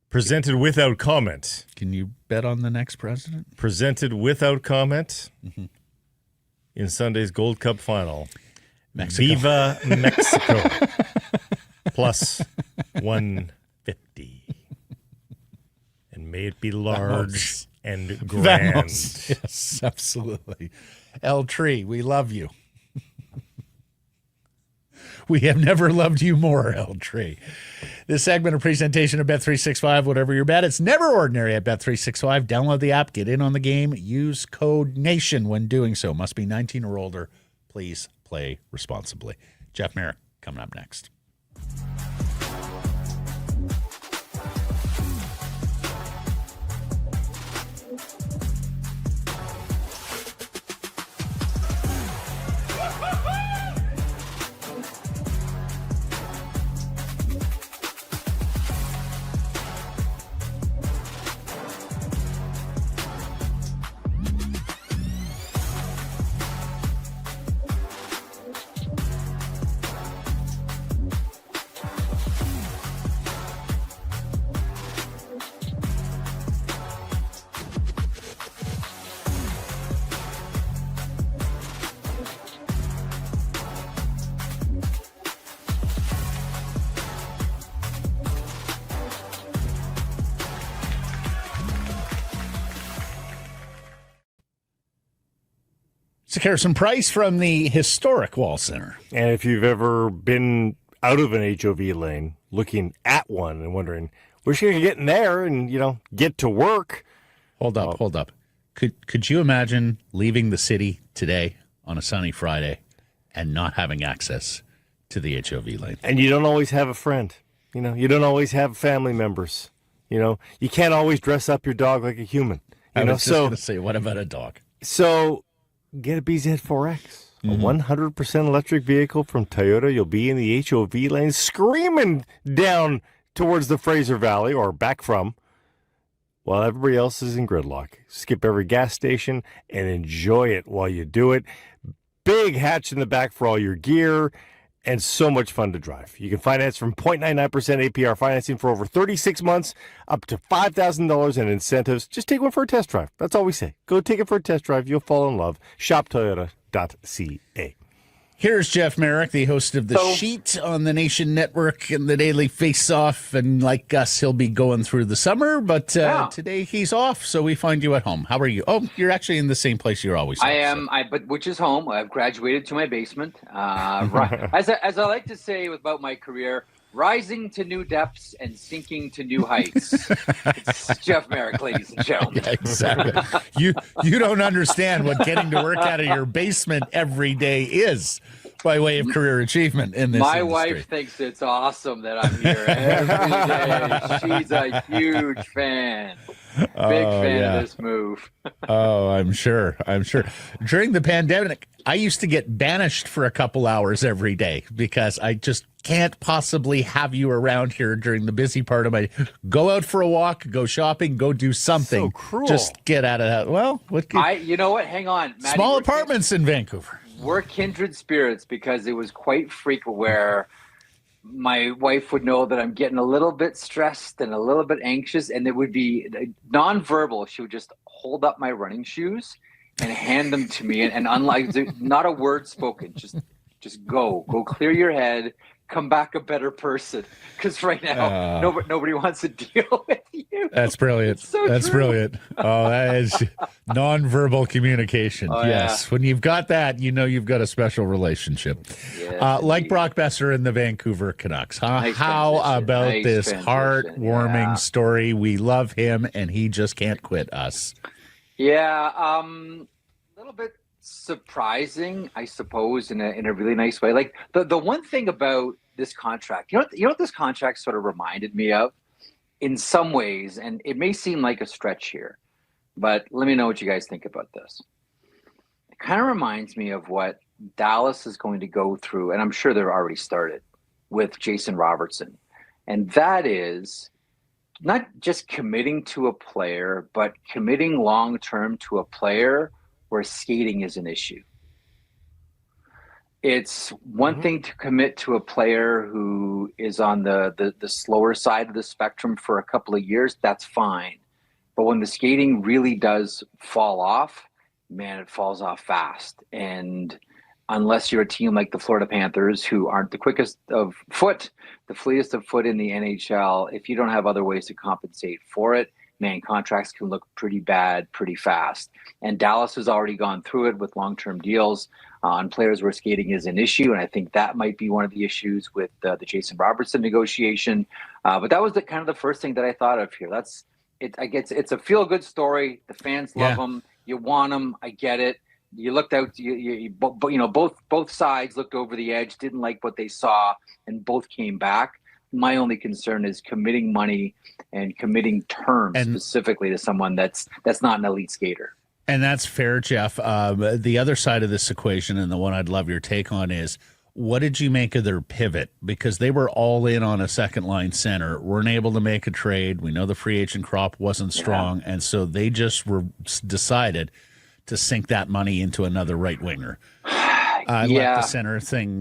Presented without comment.
Can you bet on the next president?
Presented without comment in Sunday's Gold Cup final.
Mexico.
Viva Mexico. plus 150. And may it be large and grand.
Vamos. Yes, absolutely. El Tree, we love you. We have never loved you more, El Tree. This segment of presentation of Bet365, whatever your bet, it's never ordinary at Bet365. Download the app, get in on the game, use code NATION when doing so. Must be 19 or older. Please play responsibly. Jeff Merrick coming up next. Harrison Price from the historic Wall Center.
And if you've ever been out of an HOV lane looking at one and wondering, wish I could get in there and, get to work.
Hold up. Could you imagine leaving the city today on a sunny Friday and not having access to the HOV lane?
And you don't always have a friend. You don't always have family members. You can't always dress up your dog like a human.
I was just going to say, what about a dog?
So get a BZ4X, a 100% electric vehicle from Toyota. You'll be in the HOV lane screaming down towards the Fraser Valley or back from, while everybody else is in gridlock. Skip every gas station and enjoy it while you do it. Big hatch in the back for all your gear and so much fun to drive. You can finance from 0.99% APR financing for over 36 months, up to $5,000 in incentives. Just take one for a test drive. That's all we say. Go take it for a test drive. You'll fall in love. ShopToyota.ca.
Here's Jeff Merrick, the host of The Sheet on the Nation Network and the Daily Face-Off. And like us, he'll be going through the summer. But today he's off, so we find you at home. How are you? Oh, you're actually in the same place you're always
I am, but which is home. I've graduated to my basement. As I like to say about my career, rising to new depths and sinking to new heights. It's Jeff Merrick, ladies and gentlemen.
Yeah, exactly. You don't understand what getting to work out of your basement every day is by way of career achievement in this
My
industry.
wife thinks it's awesome that I'm here every day. She's a huge fan. Big fan of this move.
Oh, I'm sure. During the pandemic, I used to get banished for a couple hours every day because I just can't possibly have you around here during the busy part of my go out for a walk, go shopping, go do something.
So cruel.
Just get out of that. Well,
You know what? Hang on. Maddie,
small apartments in Vancouver.
We're kindred spirits because it was quite frequent where my wife would know that I'm getting a little bit stressed and a little bit anxious, and it would be nonverbal. She would just hold up my running shoes and hand them to me, and unlike not a word spoken, just go clear your head, come back a better person. Because right now, nobody wants to deal with you.
That's brilliant. That's true. Brilliant. Oh, that is nonverbal communication. Yes. Yeah. When you've got that, you've got a special relationship. Yes, like Brock Boeser and the Vancouver Canucks. How about this heartwarming story? We love him, and he just can't quit us.
Yeah, a little bit surprising, I suppose, in a really nice way. Like the one thing about this contract, you know what this contract sort of reminded me of in some ways, and it may seem like a stretch here, but let me know what you guys think about this. It kind of reminds me of what Dallas is going to go through, and I'm sure they've already started with Jason Robertson. And that is not just committing to a player, but committing long-term to a player where skating is an issue. It's one thing to commit to a player who is on the slower side of the spectrum for a couple of years, that's fine. But when the skating really does fall off, man, it falls off fast. And unless you're a team like the Florida Panthers, who aren't the quickest of foot, the fleetest of foot in the NHL, if you don't have other ways to compensate for it, man, contracts can look pretty bad pretty fast. And Dallas has already gone through it with long-term deals on players where skating is an issue. And I think that might be one of the issues with the Jason Robertson negotiation. But that was kind of the first thing that I thought of here. It's a feel-good story. The fans love them. You want them. I get it. You looked out, both sides looked over the edge, didn't like what they saw, and both came back. My only concern is committing money and committing terms specifically to someone that's not an elite skater.
And that's fair, Jeff. The other side of this equation, and the one I'd love your take on, is what did you make of their pivot? Because they were all in on a second-line center, weren't able to make a trade. We know the free agent crop wasn't strong, and so they just decided to sink that money into another right winger. Let the center thing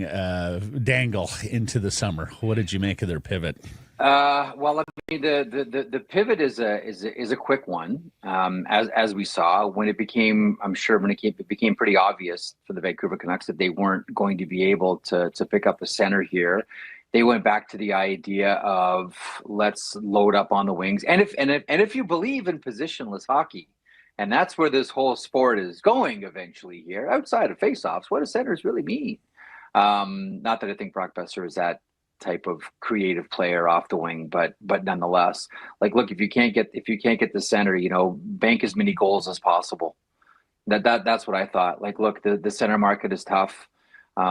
dangle into the summer. What did you make of their pivot?
Well, I mean, the pivot is a quick one, as we saw when it became pretty obvious for the Vancouver Canucks that they weren't going to be able to pick up a center here. They went back to the idea of let's load up on the wings, and if you believe in positionless hockey. And that's where this whole sport is going eventually here, outside of faceoffs. What do centers really mean? Not that I think Brock Boeser is that type of creative player off the wing, but nonetheless, like, look, if you can't get the center, bank as many goals as possible. That's what I thought. Like, look, the center market is tough. We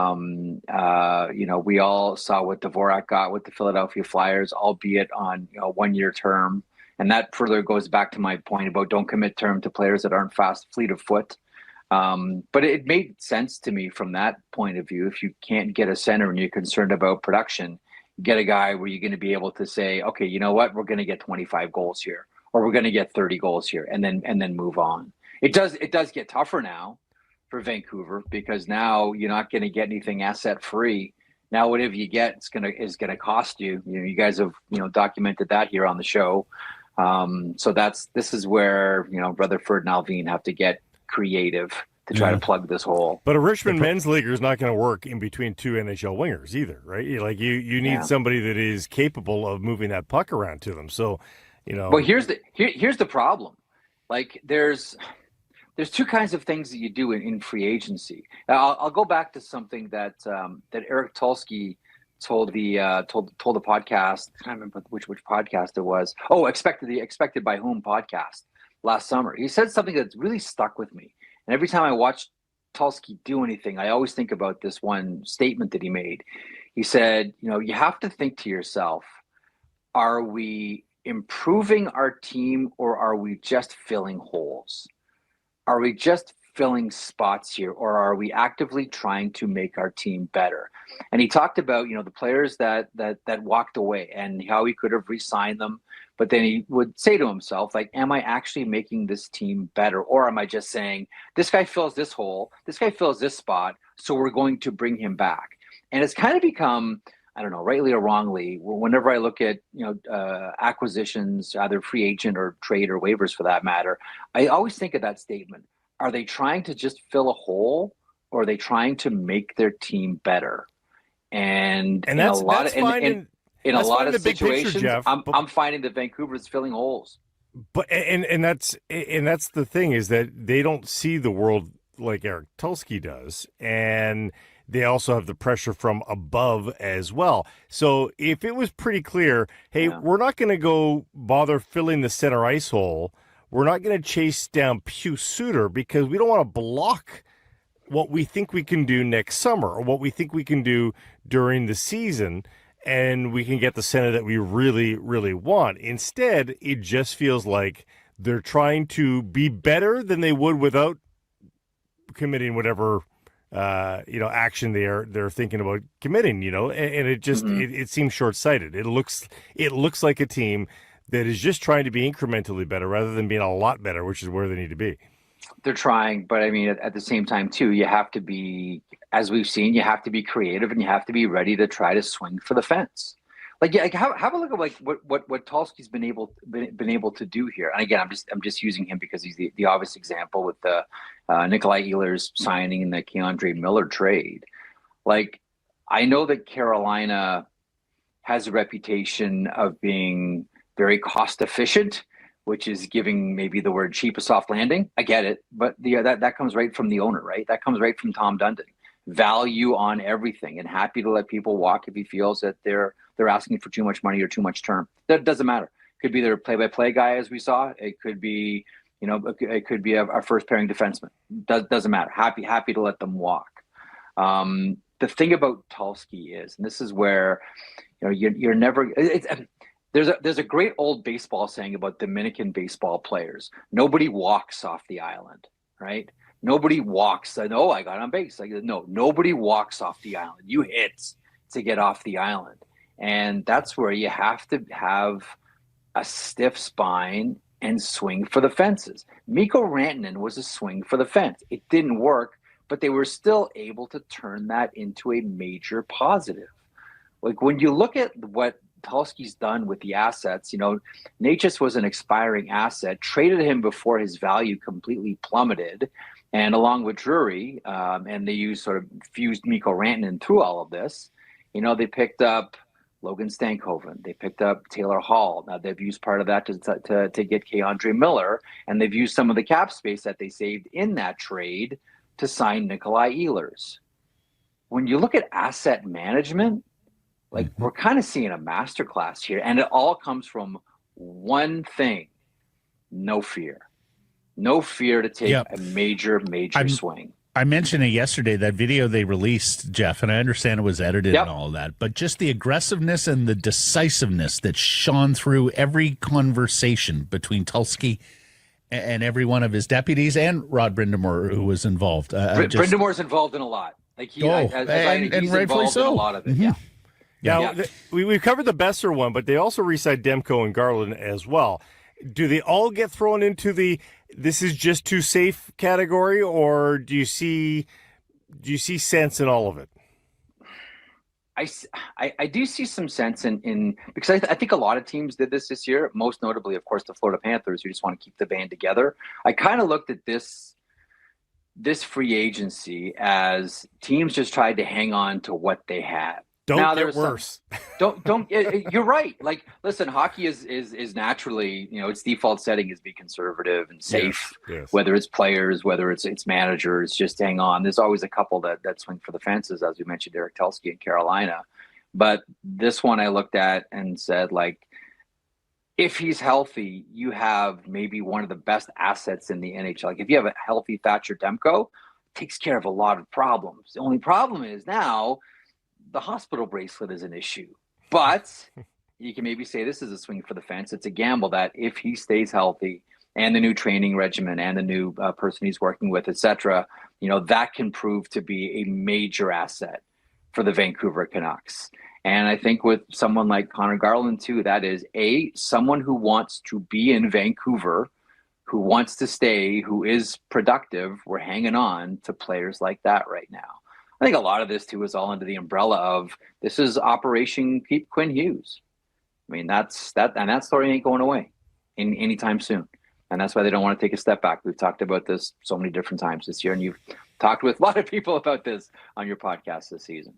all saw what Dvorak got with the Philadelphia Flyers, albeit on a 1-year term. And that further goes back to my point about don't commit term to players that aren't fast, fleet of foot. But it made sense to me from that point of view. If you can't get a center and you're concerned about production, get a guy where you're going to be able to say, okay, you know what, we're going to get 25 goals here, or we're going to get 30 goals here, and then move on. It does get tougher now for Vancouver, because now you're not going to get anything asset free. Now whatever you get is gonna cost you. You guys have documented that here on the show. So this is where Rutherford and Alvin have to get creative to try to plug this hole.
But a Richmond men's leaguer is not going to work in between two NHL wingers either, right? Like you need somebody that is capable of moving that puck around to them. So,
Well, here's the problem. Like there's two kinds of things that you do in free agency. I'll go back to something that Eric Tulsky told the podcast. I can't remember which podcast it was. Oh, the Expected by Whom podcast last summer. He said something that's really stuck with me. And every time I watch Tulsky do anything, I always think about this one statement that he made. He said, you have to think to yourself, are we improving our team, or are we just filling holes? Are we just filling spots here, or are we actively trying to make our team better? And he talked about, the players that walked away and how he could have re-signed them. But then he would say to himself, like, am I actually making this team better? Or am I just saying, this guy fills this hole, this guy fills this spot, so we're going to bring him back? And it's kind of become, I don't know, rightly or wrongly, whenever I look at, acquisitions, either free agent or trade or waivers for that matter, I always think of that statement. Are they trying to just fill a hole, or are they trying to make their team better? And in a lot of situations, picture, Jeff, I'm finding that Vancouver is filling holes.
But and that's the thing, is that they don't see the world like Eric Tulsky does, and they also have the pressure from above as well. So if it was pretty clear, hey, we're not going to go bother filling the center ice hole, we're not going to chase down Pius Suter because we don't want to block what we think we can do next summer, or what we think we can do during the season, and we can get the center that we really, really want. Instead, it just feels like they're trying to be better than they would without committing whatever action they're thinking about committing, and it just it seems short-sighted. It looks like a team that is just trying to be incrementally better rather than being a lot better, which is where they need to be.
They're trying, but I mean, at the same time too, you have to be, as we've seen, you have to be creative, and you have to be ready to try to swing for the fence. Like, have a look at like what Tulsky's been able to do here. And again, I'm just using him because he's the obvious example with the Nikolai Ehlers signing and the Keandre Miller trade. Like, I know that Carolina has a reputation of being very cost efficient, which is giving maybe the word cheap a soft landing. I get it, but that comes right from the owner, right? That comes right from Tom Dundon. Value on everything, and happy to let people walk if he feels that they're asking for too much money or too much term. That doesn't matter. It could be their play-by-play guy, as we saw. It could be, it could be our first pairing defenseman. Doesn't matter. Happy to let them walk. The thing about Tulsky is, and this is where, you're never. There's a great old baseball saying about Dominican baseball players. Nobody walks off the island, right? Nobody walks. I got on base. Nobody walks off the island. You hit to get off the island. And that's where you have to have a stiff spine and swing for the fences. Mikko Rantanen was a swing for the fence. It didn't work, but they were still able to turn that into a major positive. Like, when you look at what Tulsky's done with the assets, Natchez was an expiring asset, traded him before his value completely plummeted, and along with Drury, and they fused Mikko Rantanen through all of this. They picked up Logan Stankoven, they picked up Taylor Hall. Now they've used part of that to get Keandre Miller, and they've used some of the cap space that they saved in that trade to sign Nikolai Ehlers. When you look at asset management, Like we're kind of seeing a masterclass here, and it all comes from one thing: no fear to take a major swing.
I mentioned it yesterday, that video they released, Jeff, and I understand it was edited and all of that, but just the aggressiveness and the decisiveness that shone through every conversation between Tulski and every one of his deputies and Rod Brindamore, who was involved.
Brindamore's involved in a lot. Like he's
rightfully
involved
so.
in a lot of it.
Now, we've covered the Boeser one, but they also re-signed Demco and Garland as well. Do they all get thrown into the "this is just too safe" category, or do you see sense in all of it?
I do see some sense in because I think a lot of teams did this year. Most notably, of course, the Florida Panthers, who just want to keep the band together. I kind of looked at this free agency as teams just tried to hang on to what they had.
Don't get worse.
Don't. You're right. Like, listen, hockey is naturally, its default setting is be conservative and safe.
Yes.
Whether it's players, whether it's managers, just hang on. There's always a couple that swing for the fences, as we mentioned, Eric Tulski in Carolina. But this one I looked at and said, like, if he's healthy, you have maybe one of the best assets in the NHL. Like, if you have a healthy Thatcher Demko, it takes care of a lot of problems. The only problem is now the hospital bracelet is an issue, but you can maybe say this is a swing for the fence. It's a gamble that if he stays healthy and the new training regimen and the new person he's working with, etc., that can prove to be a major asset for the Vancouver Canucks. And I think with someone like Connor Garland too, that is someone who wants to be in Vancouver, who wants to stay, who is productive. We're hanging on to players like that right now. I think a lot of this too is all under the umbrella of this is Operation Keep Quinn Hughes. I mean, that story ain't going away anytime soon. And that's why they don't want to take a step back. We've talked about this so many different times this year, and you've talked with a lot of people about this on your podcast this season.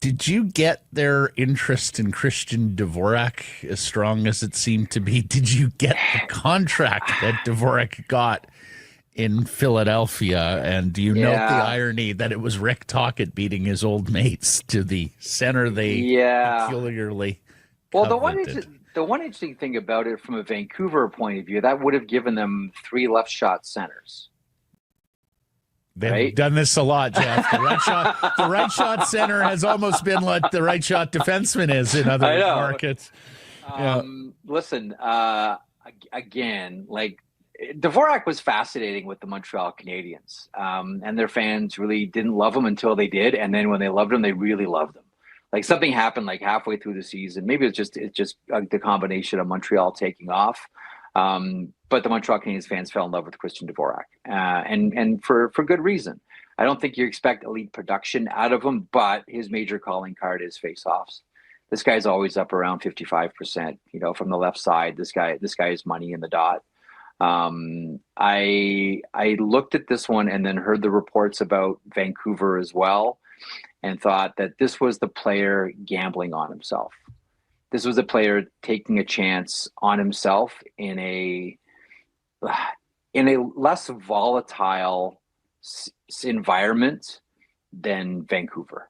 Did you get their interest in Christian Dvorak as strong as it seemed to be? Did you get the contract that Dvorak got in Philadelphia? And do you note the irony that it was Rick Tocchet beating his old mates to the center they peculiarly coveted?
The one interesting thing about it from a Vancouver point of view, that would have given them 3 left shot centers.
They've done this a lot, Jeff. The right shot center has almost been what the right shot defenseman is in other markets.
Listen, again, like Dvorak was fascinating with the Montreal Canadiens, and their fans really didn't love him until they did, and then when they loved him, they really loved him. Like something happened like halfway through the season. Maybe it's just the combination of Montreal taking off. But the Montreal Canadiens fans fell in love with Christian Dvorak, and for good reason. I don't think you expect elite production out of him, but his major calling card is faceoffs. This guy's always up around 55%, from the left side. This guy is money in the dot. I looked at this one and then heard the reports about Vancouver as well, and thought that this was the player gambling on himself. This was a player taking a chance on himself in a less volatile environment than Vancouver.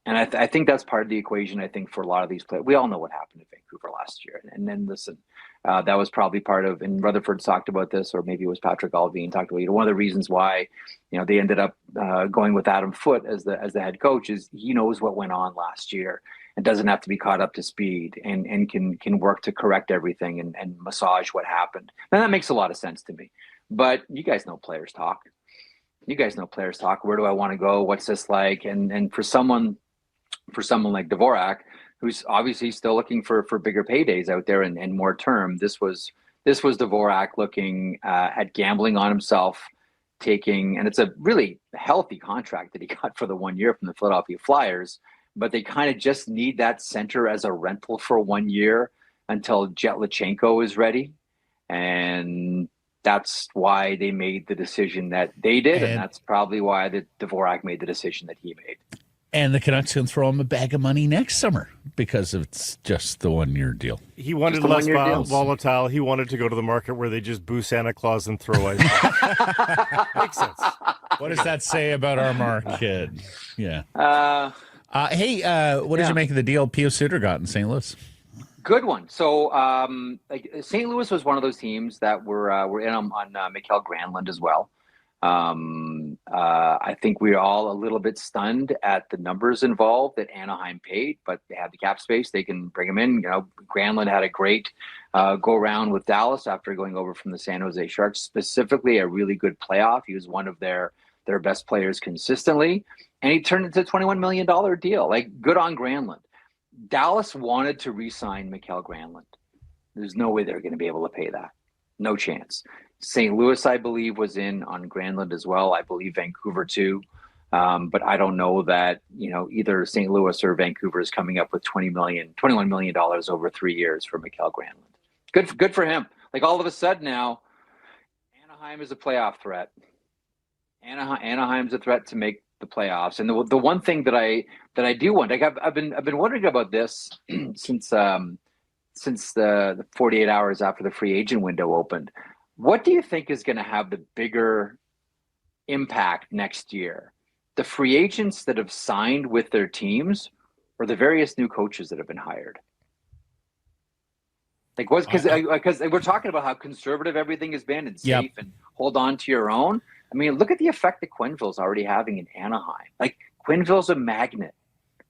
And I think that's part of the equation, I think, for a lot of these players. We all know what happened in Vancouver last year. And then, listen, that was probably part of, and Rutherford talked about this, or maybe it was Patrick Alvin talked about, one of the reasons why, they ended up going with Adam Foote as the head coach is he knows what went on last year and doesn't have to be caught up to speed and can work to correct everything and massage what happened. And that makes a lot of sense to me. But you guys know players talk. Where do I want to go? What's this like? And for someone like Dvorak, who's obviously still looking for bigger paydays out there and more term, this was Dvorak looking at gambling on himself, and it's a really healthy contract that he got for the 1 year from the Philadelphia Flyers, but they kind of just need that center as a rental for 1 year until Jetlachenko is ready. And that's why they made the decision that they did. And that's probably why Dvorak made the decision that he made.
And the Canucks can throw him a bag of money next summer because it's just the 1 year deal.
He wanted less volatile. He wanted to go to the market where they just boo Santa Claus and throw ice. Makes sense.
What does that say about our market? Yeah. Hey, what did you make of the deal Pio Suter got in St. Louis?
Good one. So, St. Louis was one of those teams that were in on Mikael Granlund as well. I think we were all a little bit stunned at the numbers involved that Anaheim paid, but they have the cap space; they can bring him in. Granlund had a great go around with Dallas after going over from the San Jose Sharks. Specifically, a really good playoff. He was one of their best players consistently, and he turned into a $21 million deal. Like, good on Granlund. Dallas wanted to re-sign Mikael Granlund. There's no way they're going to be able to pay that. No chance. St. Louis, I believe, was in on Granlund as well. I believe Vancouver too. But I don't know that, either St. Louis or Vancouver is coming up with $21 million over 3 years for Mikael Granlund. Good for him. Like, all of a sudden now, Anaheim is a playoff threat. Anaheim's a threat to make the playoffs. And the one thing that I do want, like, I've been wondering about this since the 48 hours after the free agent window opened. What do you think is going to have the bigger impact next year? The free agents that have signed with their teams, or the various new coaches that have been hired? Like, because we're talking about how conservative everything has been and safe and hold on to your own. I mean, look at the effect that Quenneville's already having in Anaheim. Like, Quenneville's a magnet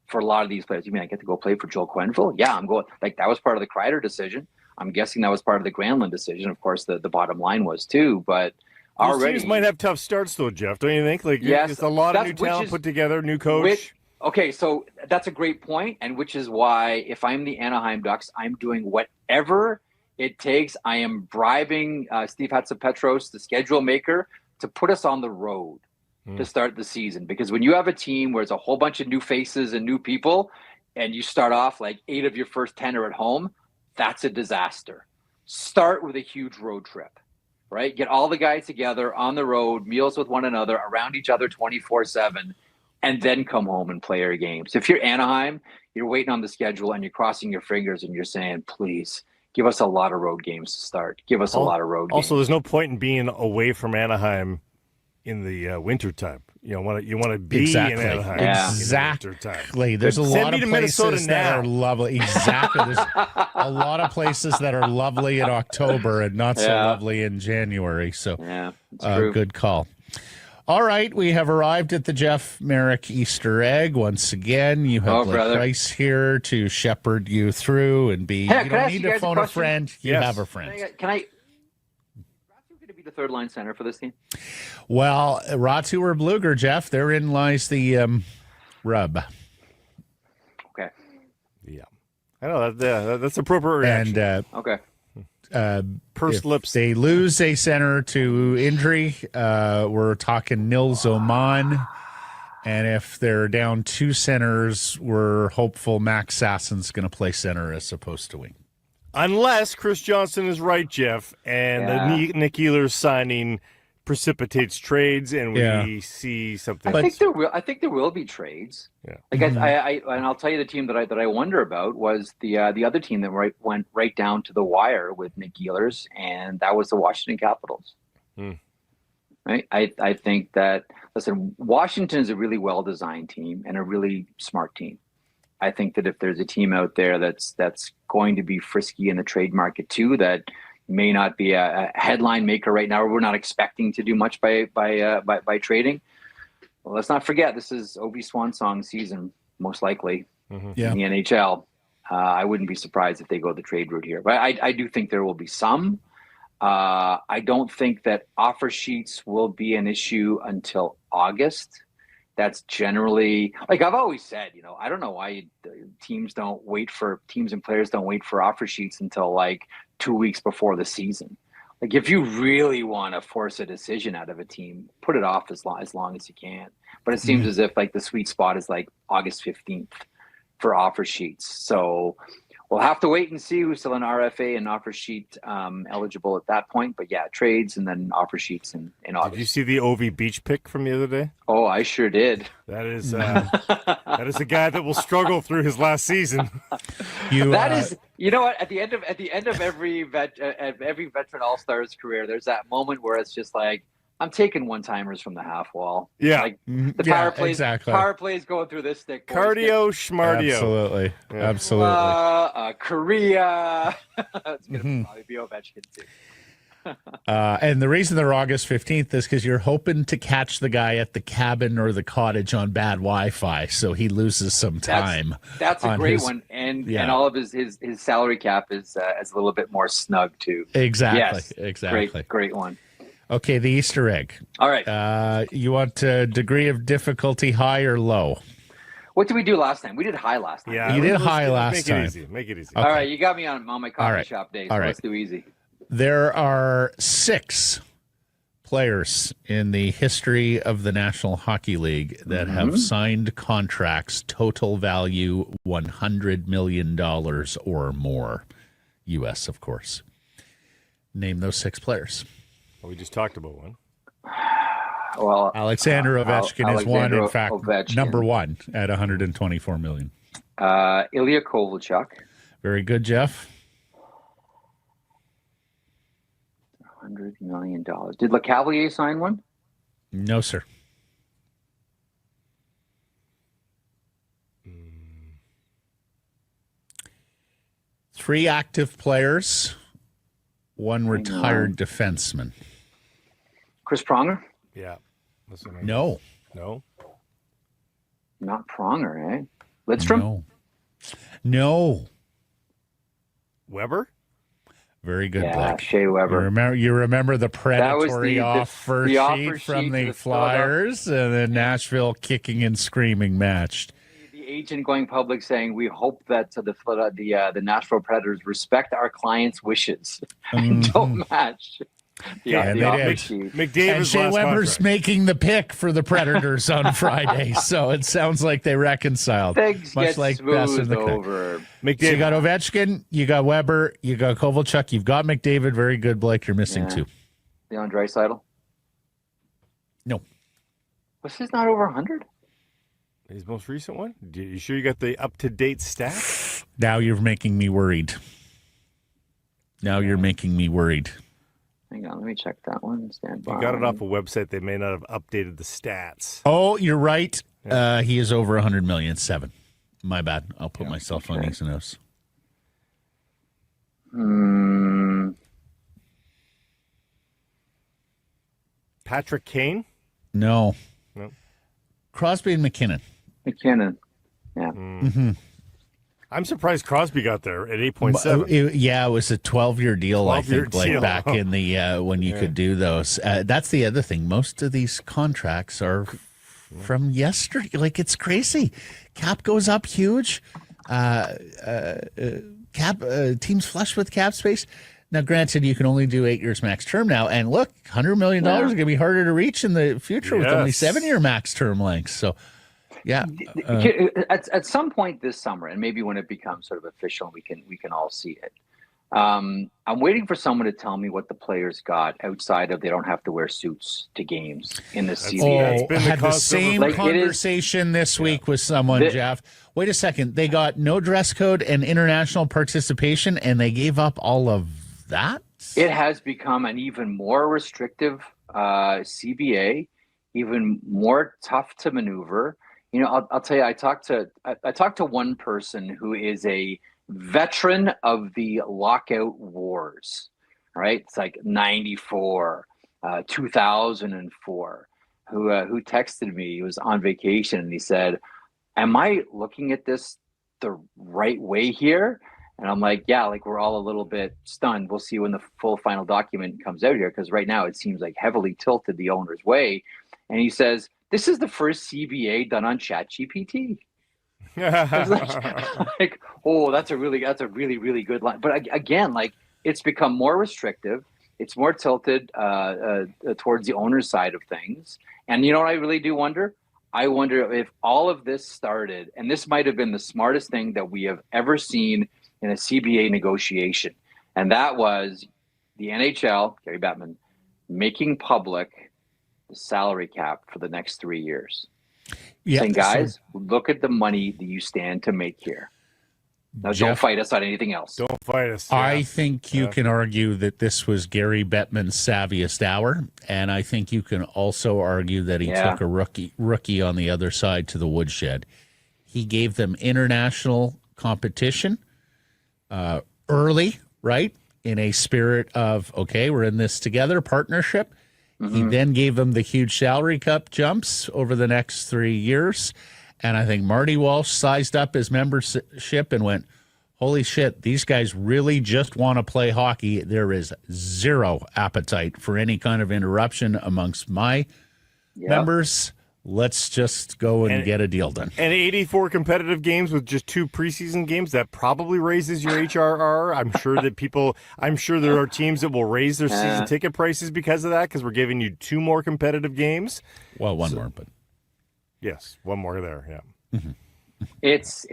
for a lot of these players. You mean I get to go play for Joel Quenneville? Yeah, I'm going. Like, that was part of the Kreider decision. I'm guessing that was part of the Granlund decision. Of course, the bottom line was too. But already,
teams might have tough starts though, Jeff. Don't you think? Like,
yes,
it's a lot of new talent put together, new coach.
Okay, so that's a great point, and which is why if I'm the Anaheim Ducks, I'm doing whatever it takes. I am bribing Steve Hatzapetros, the schedule maker, to put us on the road to start the season. Because when you have a team where it's a whole bunch of new faces and new people, and you start off like 8 of your first 10 are at home, that's a disaster. Start with a huge road trip, right? Get all the guys together on the road, meals with one another, around each other 24/7, and then come home and play your games. If you're Anaheim, you're waiting on the schedule and you're crossing your fingers and you're saying, please, give us a lot of road games to start. Give us a lot of road games.
Also, there's no point in being away from Anaheim in the wintertime. You want to be in Anaheim.
Yeah.
Exactly. There's a lot of places that are lovely. Exactly. There's a lot of places that are lovely in October and not so lovely in January. So, good call. All right, we have arrived at the Jeff Merrick Easter egg once again. You have Price here to shepherd you through and be.
Hey,
you don't need to phone a friend. You have a friend.
Can I? Going to be the third line center for this team?
Well, Ratu or Bluger, Jeff. Therein lies the rub.
Okay.
Yeah, I know that's appropriate reaction.
And okay.
Pursed lips.
They lose a center to injury. We're talking Nils Oman. And if they're down 2 centers, we're hopeful Max Sassen's going to play center as opposed to wing.
Unless Chris Johnson is right, Jeff, and the Nick Ehlers signing precipitates trades, and we see something.
I think there will be trades.
Yeah.
Like and I'll tell you the team that I wonder about was the other team that went right down to the wire with Nick Ehlers, and that was the Washington Capitals. Right. I think that, listen, Washington is a really well designed team and a really smart team. I think that if there's a team out there that's going to be frisky in the trade market too, that may not be a headline maker right now, or we're not expecting to do much by trading. Well, let's not forget, this is Ovi Swansong season, most likely in the NHL. I wouldn't be surprised if they go the trade route here, but I do think there will be some. I don't think that offer sheets will be an issue until August. That's generally, like I've always said, I don't know why teams and players don't wait for offer sheets until like 2 weeks before the season. Like, if you really want to force a decision out of a team, put it off as long as you can. But it seems as if like the sweet spot is like August 15th for offer sheets. So we'll have to wait and see who's still an RFA and offer sheet eligible at that point. But yeah, trades and then offer sheets in August.
Did you see the Ovi Beach pick from the other day?
Oh, I sure did.
That is a guy that will struggle through his last season.
You know what? At the end of every veteran All-Stars career, there's that moment where it's just like, I'm taking one-timers from the half wall.
Yeah.
Like the power plays.
exactly.
Power plays going through this stick. boys.
Cardio, schmardio.
Absolutely.
Yeah.
Absolutely.
Korea. It's gonna probably be Ovechkin too.
And the reason they're August 15th is because you're hoping to catch the guy at the cabin or the cottage on bad Wi-Fi, so he loses some time.
That's a
on
great
his-
one, and
Yeah.
and all of his salary cap is a little bit more snug too.
Exactly.
Yes,
Exactly.
great one.
Okay, the Easter egg.
All right,
You want a degree of difficulty high or low?
what did we do last time? We did high last time.
Yeah,
You did
let's
high last
make
time.
It easy. Make it easy.
All right, you got me on my coffee
right.
shop day,
All
so
right.
let's do easy.
There are 6 players in the history of the National Hockey League that have signed contracts total value $100 million or more. U.S., of course. Name those 6 players.
Well, we just talked about one.
Well,
Alexander Ovechkin is one, in fact,
Ovechkin.
number 1 at $124 million.
Ilya Kovalchuk,
Very good, Jeff.
$100 million. Did LeCavalier sign one?
No, sir. Three active players, one retired defenseman.
Chris Pronger?
Yeah. That's what I mean.
No.
No.
Not Pronger, eh? Lidstrom?
No.
Weber?
Very good,
Yeah,
Blake.
Shea Weber.
You remember the predatory
the
offer
offer
sheet
sheet
from
to
the
the
Flyers, and then Nashville kicking and screaming matched.
The agent going public saying, "We hope that the Nashville Predators respect our clients' wishes and don't match."
And
The
they
offer
did.
sheet.
And
McDavid's
Shea
last
Weber's
contract.
making the pick for the Predators on Friday, so it sounds like they reconciled.
Things
much
get
like Bess and
smoothed
the Canucks.
over.
So
McDavid.
you got Ovechkin, you got Weber, you got Kovalchuk, you've got McDavid. Very good, Blake. You're missing
Yeah.
2.
Leon Draisaitl.
No.
Was his not over 100?
His most recent one? You sure you got the up-to-date stats?
Now you're making me worried. Now you're making me worried.
Hang on, let me check that one. Stand by.
You got it off a website. They may not have updated the stats.
Oh, you're right. He is over 100 million. 7. My bad. I'll put myself on these notes.
Patrick Kane?
No.
No.
Crosby and McKinnon.
McKinnon. Yeah.
I'm surprised Crosby got there at 8.7.
It was a 12-year deal, I
12-year
think, like
deal.
back in the when you could do those. That's the other thing. Most of these contracts are from yesterday. Like, it's crazy. Cap goes up huge. Teams flush with cap space. Now, granted, you can only do 8 years max term now. And look, $100 million is going to be harder to reach in the future with only
Yes.
7-year max term lengths. So, yeah.
At some point this summer, and maybe when it becomes sort of official, we can all see it. I'm waiting for someone to tell me what the players got outside of they don't have to wear suits to games in the CBA.
Oh,
been the
had the
concept
same
Like, it is-
conversation this week with someone, Jeff. Wait a second. They got no dress code and international participation, and they gave up all of that?
It has become an even more restrictive CBA, even more tough to maneuver. You know, I'll tell you, I talked to one person who is a veteran of the lockout wars, right? It's like 94, 2004, who texted me. He was on vacation and he said, "Am I looking at this the right way here?" And I'm like, yeah, like we're all a little bit stunned. We'll see when the full final document comes out here, because right now it seems like heavily tilted the owner's way. And he says, this is the first CBA done on ChatGPT. like, oh, that's a really, really good line. But again, like, it's become more restrictive. It's more tilted towards the owner's side of things. And you know what I really do wonder? I wonder if all of this started, and this might have been the smartest thing that we have ever seen in a CBA negotiation. And that was the NHL, Gary Bettman, making public the salary cap for the next 3 years.
Yeah,
Saying, guys, look at the money that you stand to make here. Now, don't
Jeff,
fight us on anything else.
Don't fight us.
I think you can argue that this was Gary Bettman's savviest hour, and I think you can also argue that he took a rookie on the other side to the woodshed. He gave them international competition early, right, in a spirit of, okay, we're in this together, partnership. He then gave them the huge salary cap jumps over the next 3 years. And I think Marty Walsh sized up his membership and went, holy shit, these guys really just want to play hockey. There is zero appetite for any kind of interruption amongst my members. Let's just go and get a deal done.
And 84 competitive games with just 2 preseason games, that probably raises your HRR. I'm sure there are teams that will raise their season ticket prices because of that, because we're giving you 2 more competitive games.
Well, one more, but
yes, one more there. Yeah.
It's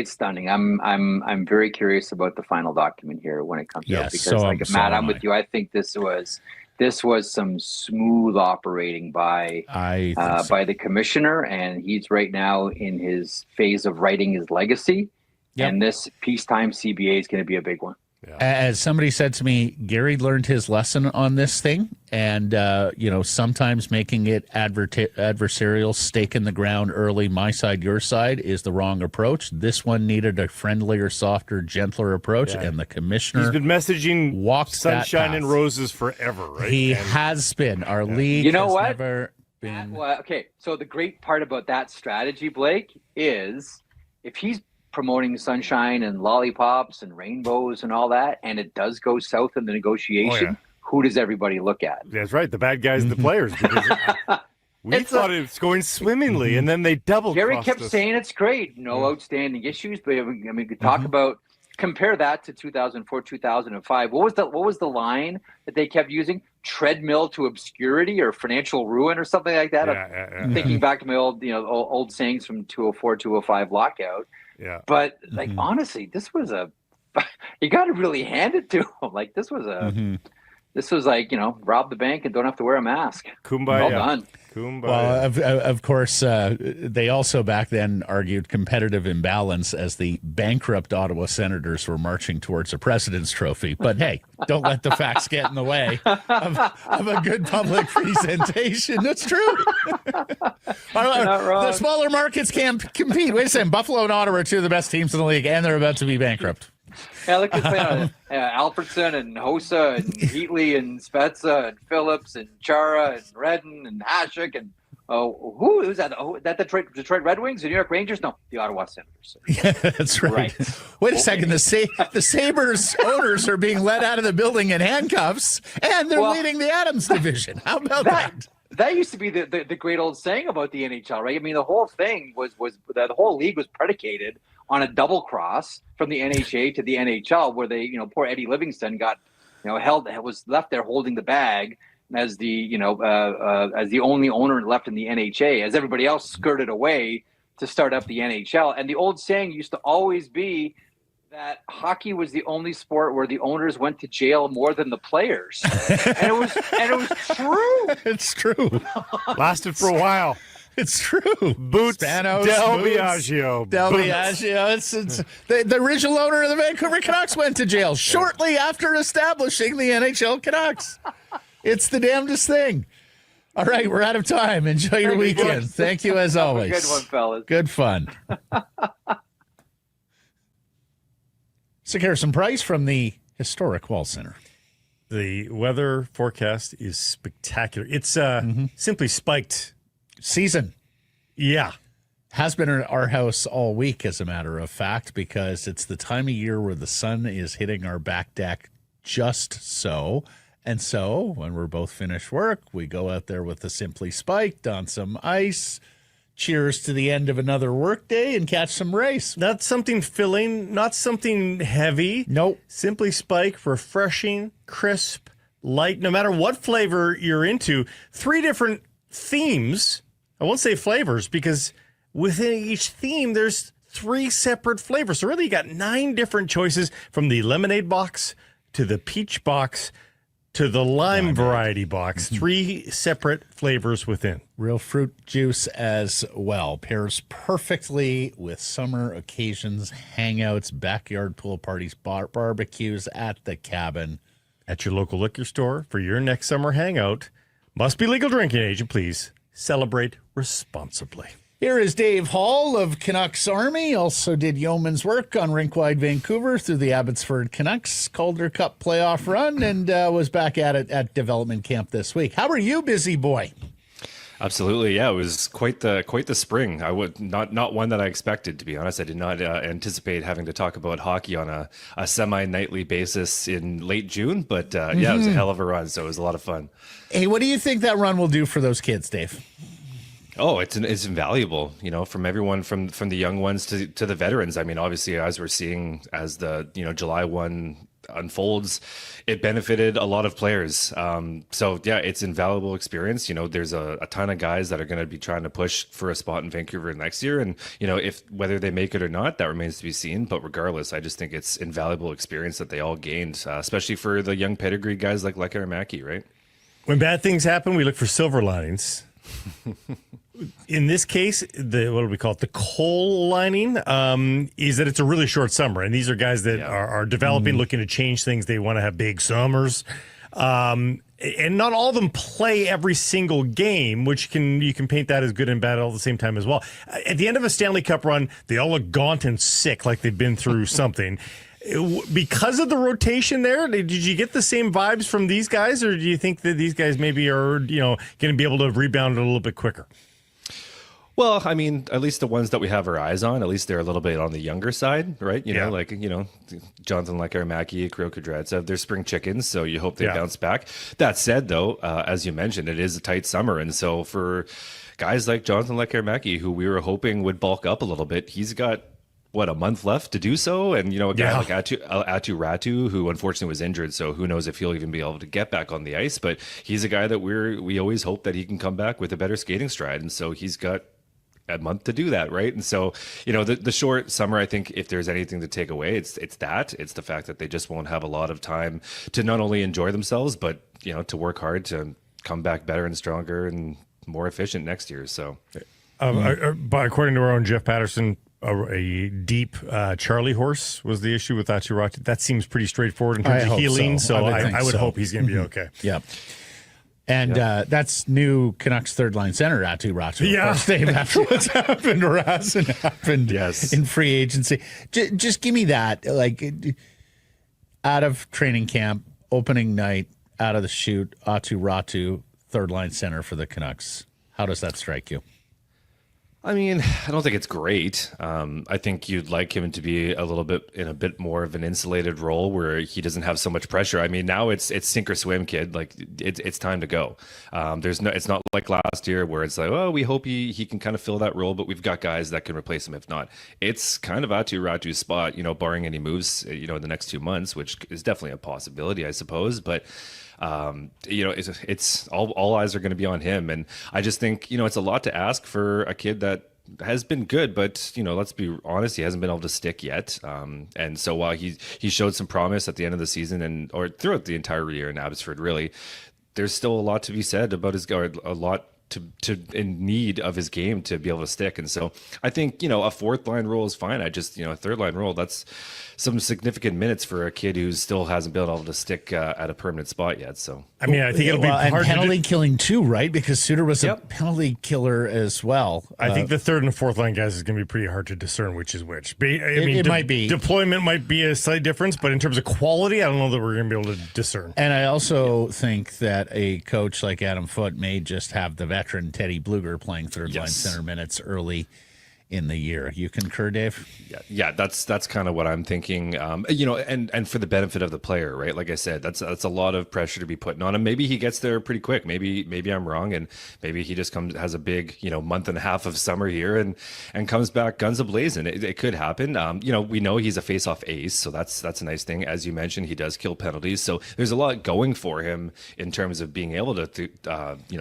stunning. I'm very curious about the final document here when it comes out, because Matt, I'm with you. I think this was some smooth operating by the commissioner, and he's right now in his phase of writing his legacy. Yep. And this peacetime CBA is going to be a big one.
Yeah. As somebody said to me, Gary learned his lesson on this thing, and sometimes making it adversarial, stake in the ground early, my side, your side, is the wrong approach. This one needed a friendlier, softer, gentler approach, and the commissioner
he's been messaging sunshine and roses forever, right?
He has been. Our league never been.
Well, okay, so the great part about that strategy, Blake, is if he's promoting sunshine and lollipops and rainbows and all that, and it does go south in the negotiation, who does everybody look at?
That's right. The bad guys, the players. Because we thought it was going swimmingly, and then they double.
Gary kept saying it's great, no outstanding issues. But I mean, we could talk about, compare that to 2004, 2005. What was the line that they kept using? Treadmill to obscurity or financial ruin or something like that. Thinking back to my old sayings from 204, 205 lockout.
Yeah.
But honestly, this was you got to really hand it to him. Like this was like, rob the bank and don't have to wear a mask.
Kumbaya.
Well done.
Kumbaya.
Well, of course, they also back then argued competitive imbalance as the bankrupt Ottawa Senators were marching towards a President's Trophy. But hey, don't let the facts get in the way of a good public presentation. That's true. The smaller markets can't compete. Wait a second. Buffalo and Ottawa are 2 of the best teams in the league, and they're about to be bankrupt.
Yeah, look at Alfredson and Hossa and Heatley and Spezza and Phillips and Chara and Redden and Hasek and who is that? Oh, that Detroit Red Wings, the New York Rangers? No, the Ottawa Senators.
Yeah, that's right. Wait a second. The Sabres owners are being let out of the building in handcuffs, and they're leading the Adams division. How about that?
That used to be the great old saying about the NHL, right? I mean, the whole thing was that the whole league was predicated on a double cross from the NHA to the NHL, where they, poor Eddie Livingston got, was left there holding the bag as the, as the only owner left in the NHA, as everybody else skirted away to start up the NHL. And the old saying used to always be that hockey was the only sport where the owners went to jail more than the players. and it was true.
It's true.
Lasted for a while.
It's true.
Boots,
Spanos,
Del Biagio.
It's the original owner of the Vancouver Canucks went to jail shortly after establishing the NHL Canucks. It's the damnedest thing. All right, we're out of time. Enjoy your weekend. Thank you as always.
Good one, fellas.
Good fun. So here's some price from the historic Wall Center.
The weather forecast is spectacular. It's simply spiked.
Season.
Yeah.
Has been at our house all week, as a matter of fact, because it's the time of year where the sun is hitting our back deck just so. And so when we're both finished work, we go out there with the Simply Spiked on some ice. Cheers to the end of another workday and catch some race.
Not something filling, not something heavy.
Nope.
Simply Spiked, refreshing, crisp, light, no matter what flavor you're into. 3 different themes. I won't say flavors, because within each theme, there's 3 separate flavors. So really, you got 9 different choices, from the lemonade box to the peach box. to the lime variety box. 3 separate flavors within.
Real fruit juice as well. Pairs perfectly with summer occasions, hangouts, backyard pool parties, barbecues at the cabin.
At your local liquor store for your next summer hangout. Must be legal drinking age, and please celebrate responsibly.
Here is Dave Hall of Canucks Army. Also did yeoman's work on Rink-Wide Vancouver through the Abbotsford Canucks Calder Cup playoff run, and was back at it at development camp this week. How are you, busy boy?
Absolutely, yeah. It was quite the spring. I would not one that I expected, to be honest. I did not anticipate having to talk about hockey on a semi-nightly basis in late June, but yeah, it was a hell of a run, so it was a lot of fun.
Hey, what do you think that run will do for those kids, Dave?
Oh, it's invaluable, from everyone from the young ones to the veterans. I mean, obviously, as we're seeing as the July 1 unfolds, it benefited a lot of players. So yeah, it's invaluable experience. There's a ton of guys that are going to be trying to push for a spot in Vancouver next year, and if whether they make it or not, that remains to be seen. But regardless, I just think it's invaluable experience that they all gained, especially for the young pedigree guys like Aramaki, right?
When bad things happen, we look for silver linings. In this case, what do we call it? The coal lining is that it's a really short summer, and these are guys that are developing, looking to change things. They want to have big summers, and not all of them play every single game, which you can paint that as good and bad all at the same time as well. At the end of a Stanley Cup run, they all look gaunt and sick, like they've been through something. Because of the rotation there, did you get the same vibes from these guys, or do you think that these guys maybe are going to be able to rebound a little bit quicker?
Well, I mean, at least the ones that we have our eyes on, at least they're a little bit on the younger side, right? Jonathan Aramaki, Kirill Kudryavtsev, they're spring chickens, so you hope they bounce back. That said, though, as you mentioned, it is a tight summer, and so for guys like Jonathan Aramaki, who we were hoping would bulk up a little bit, he's got a month left to do so, and a guy like Atu Ratu, who unfortunately was injured, so who knows if he'll even be able to get back on the ice. But he's a guy that we always hope that he can come back with a better skating stride, and so he's got a month to do that, right? And so the short summer, I think if there's anything to take away, it's the fact that they just won't have a lot of time to not only enjoy themselves, but to work hard to come back better and stronger and more efficient next year. So
but according to our own Jeff Patterson, a deep Charlie horse was the issue with Atu Ratu. That seems pretty straightforward in terms of healing, so I would hope he's going to be okay.
Yeah. And that's new Canucks third line center, Atu Ratu.
Yeah.
Of course, Dave, after what's happened or hasn't happened in free agency. Just give me that, out of training camp, opening night, out of the chute, Atu Ratu, third line center for the Canucks. How does that strike you?
I mean, I don't think it's great. I think you'd like him to be a little bit in a bit more of an insulated role where he doesn't have so much pressure. I mean, now it's sink or swim, kid. Like it's time to go. It's not like last year where it's like, oh, we hope he can kind of fill that role, but we've got guys that can replace him if not. It's kind of Atu Ratu's spot, barring any moves, in the next 2 months, which is definitely a possibility, I suppose. But it's all eyes are going to be on him, and I just think it's a lot to ask for a kid that has been good, but let's be honest, he hasn't been able to stick yet. And so while he showed some promise at the end of the season or throughout the entire year in Abbotsford, really, there's still a lot to be said about a lot to in need of his game to be able to stick. And so I think a fourth line role is fine. I just a third line role, that's some significant minutes for a kid who still hasn't been able to stick at a permanent spot yet. So
I mean, I think it'll be hard
and penalty killing too, right? Because Suter was a penalty killer as well.
I think the third and fourth line guys is going to be pretty hard to discern which is which.
It might be.
Deployment might be a slight difference, but in terms of quality, I don't know that we're going to be able to discern.
And I also think that a coach like Adam Foote may just have the veteran Teddy Bluger playing third line center minutes early in the year. You concur, Dave?
Yeah, that's kind of what I'm thinking. And for the benefit of the player, right? Like I said, that's a lot of pressure to be putting on him. Maybe he gets there pretty quick. Maybe I'm wrong, and maybe he just has a big month and a half of summer here and comes back guns a-blazing. It could happen. We know he's a face-off ace, so that's a nice thing. As you mentioned, he does kill penalties, so there's a lot going for him in terms of being able to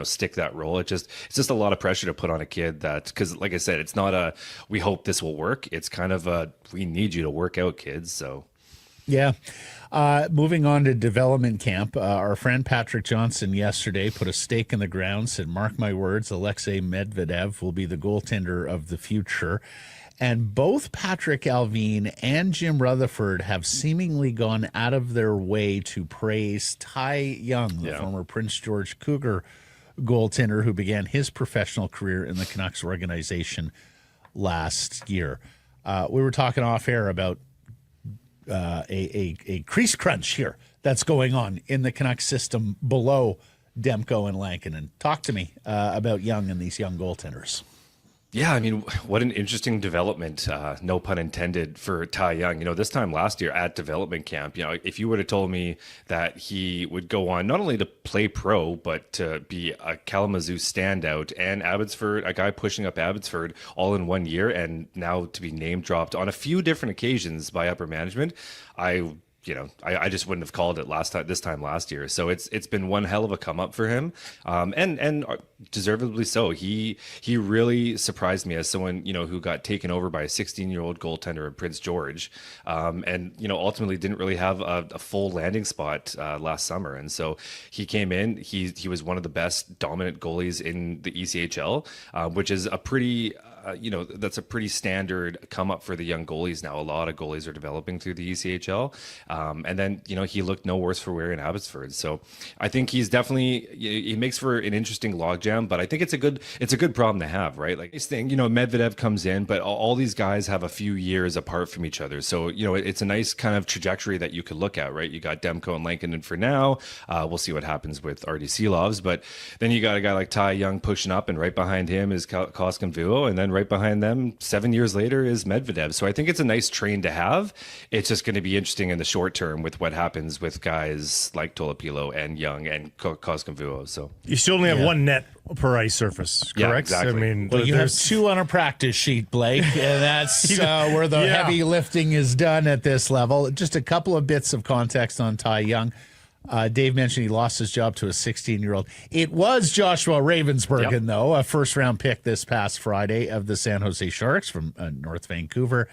stick that role. It's just a lot of pressure to put on a kid because like I said, it's not a we hope this will work. It's kind of a we need you to work out, kids. So
Yeah. Moving on to development camp, our friend Patrick Johnson yesterday put a stake in the ground, said, mark my words, Alexei Medvedev will be the goaltender of the future. And both Patrick Alvin and Jim Rutherford have seemingly gone out of their way to praise Ty Young, the former Prince George Cougar goaltender who began his professional career in the Canucks organization last year. We were talking off air about a crease crunch here that's going on in the Canucks system below Demco and Lankinen. Talk to me about Young and these young goaltenders.
Yeah, I mean, what an interesting development, no pun intended, for Ty Young. This time last year at development camp, if you would have told me that he would go on not only to play pro, but to be a Kalamazoo standout and Abbotsford, a guy pushing up Abbotsford all in 1 year, and now to be name dropped on a few different occasions by upper management, I just wouldn't have called it this time last year. So it's been one hell of a come up for him, and deservedly so. He really surprised me as someone who got taken over by a 16-year-old goaltender in Prince George, and ultimately didn't really have a full landing spot last summer. And so he came in. He was one of the best dominant goalies in the ECHL, which is a pretty. That's a pretty standard come up for the young goalies now. A lot of goalies are developing through the ECHL. And then, he looked no worse for wear in Abbotsford. So I think he's definitely, he makes for an interesting logjam, but I think it's a good problem to have, right? Like this thing, Medvedev comes in, but all these guys have a few years apart from each other. So, it's a nice kind of trajectory that you could look at, right? You got Demco and Lankinen for now. We'll see what happens with RD Seelovs, but then you got a guy like Ty Young pushing up, and right behind him is Koskinvuo, and then right behind them 7 years later is Medvedev. So I think it's a nice train to have. It's just going to be interesting in the short term with what happens with guys like Tolopilo and Young and Koskinvuo. So you
still only have one net per ice surface, correct?
Yeah, exactly.
I mean,
well, you have two on a practice sheet, Blake, and that's where the heavy lifting is done at this level. Just a couple of bits of context on Ty Young. Dave mentioned he lost his job to a 16-year-old. It was Joshua Ravensbergen, though, a first-round pick this past Friday of the San Jose Sharks from North Vancouver.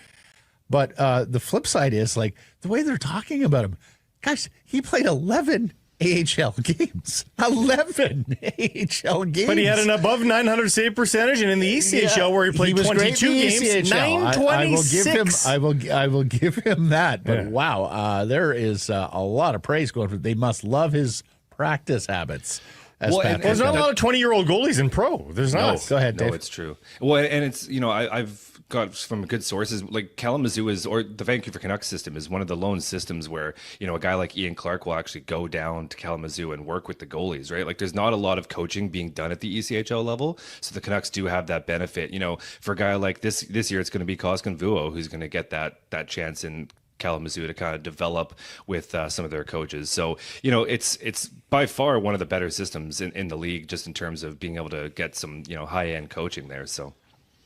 But the flip side is, like, the way they're talking about him. Guys, he played 11 AHL games. 11 AHL games.
But he had an above 900 save percentage, and in the ECHL where he played 22 games, 926.
I will give him that. But wow, there is a lot of praise going for. They must love his practice habits.
There's not a lot of 20-year-old goalies in pro. There's not.
Go ahead, Dave.
No, it's true. Well, and it's I've got from good sources, like Kalamazoo or the Vancouver Canucks system is one of the lone systems where, a guy like Ian Clark will actually go down to Kalamazoo and work with the goalies, right? Like there's not a lot of coaching being done at the ECHL level. So the Canucks do have that benefit, for a guy like this year, it's going to be Koskinvuo who's going to get that chance in Kalamazoo to kind of develop with some of their coaches. So, it's by far one of the better systems in the league, just in terms of being able to get some, high-end coaching there. So.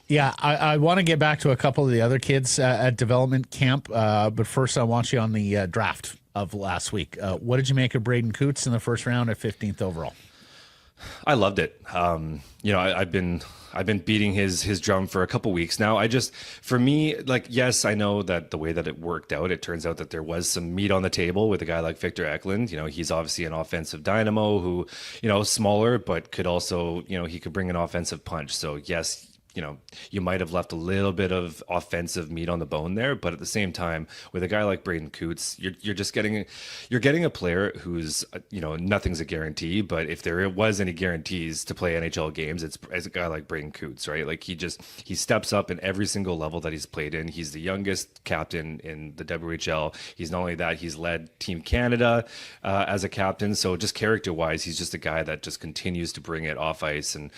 Yeah, I want to get back to a couple of the other kids at development camp, but first I want you on the draft of last week. What did you make of Braden Cootes in the first round at 15th overall?
I loved it. I've been beating his drum for a couple weeks now. For me, like, yes, I know that the way that it worked out, it turns out that there was some meat on the table with a guy like Victor Eklund. He's obviously an offensive dynamo who, smaller, but could also, he could bring an offensive punch. So yes, you might have left a little bit of offensive meat on the bone there, but at the same time, with a guy like Braden Cootes, you're getting a player who's, nothing's a guarantee, but if there was any guarantees to play NHL games, it's as a guy like Braden Cootes, right? Like he steps up in every single level that he's played in. He's the youngest captain in the WHL. He's not only that, he's led Team Canada as a captain. So just character-wise, he's just a guy that just continues to bring it off ice and,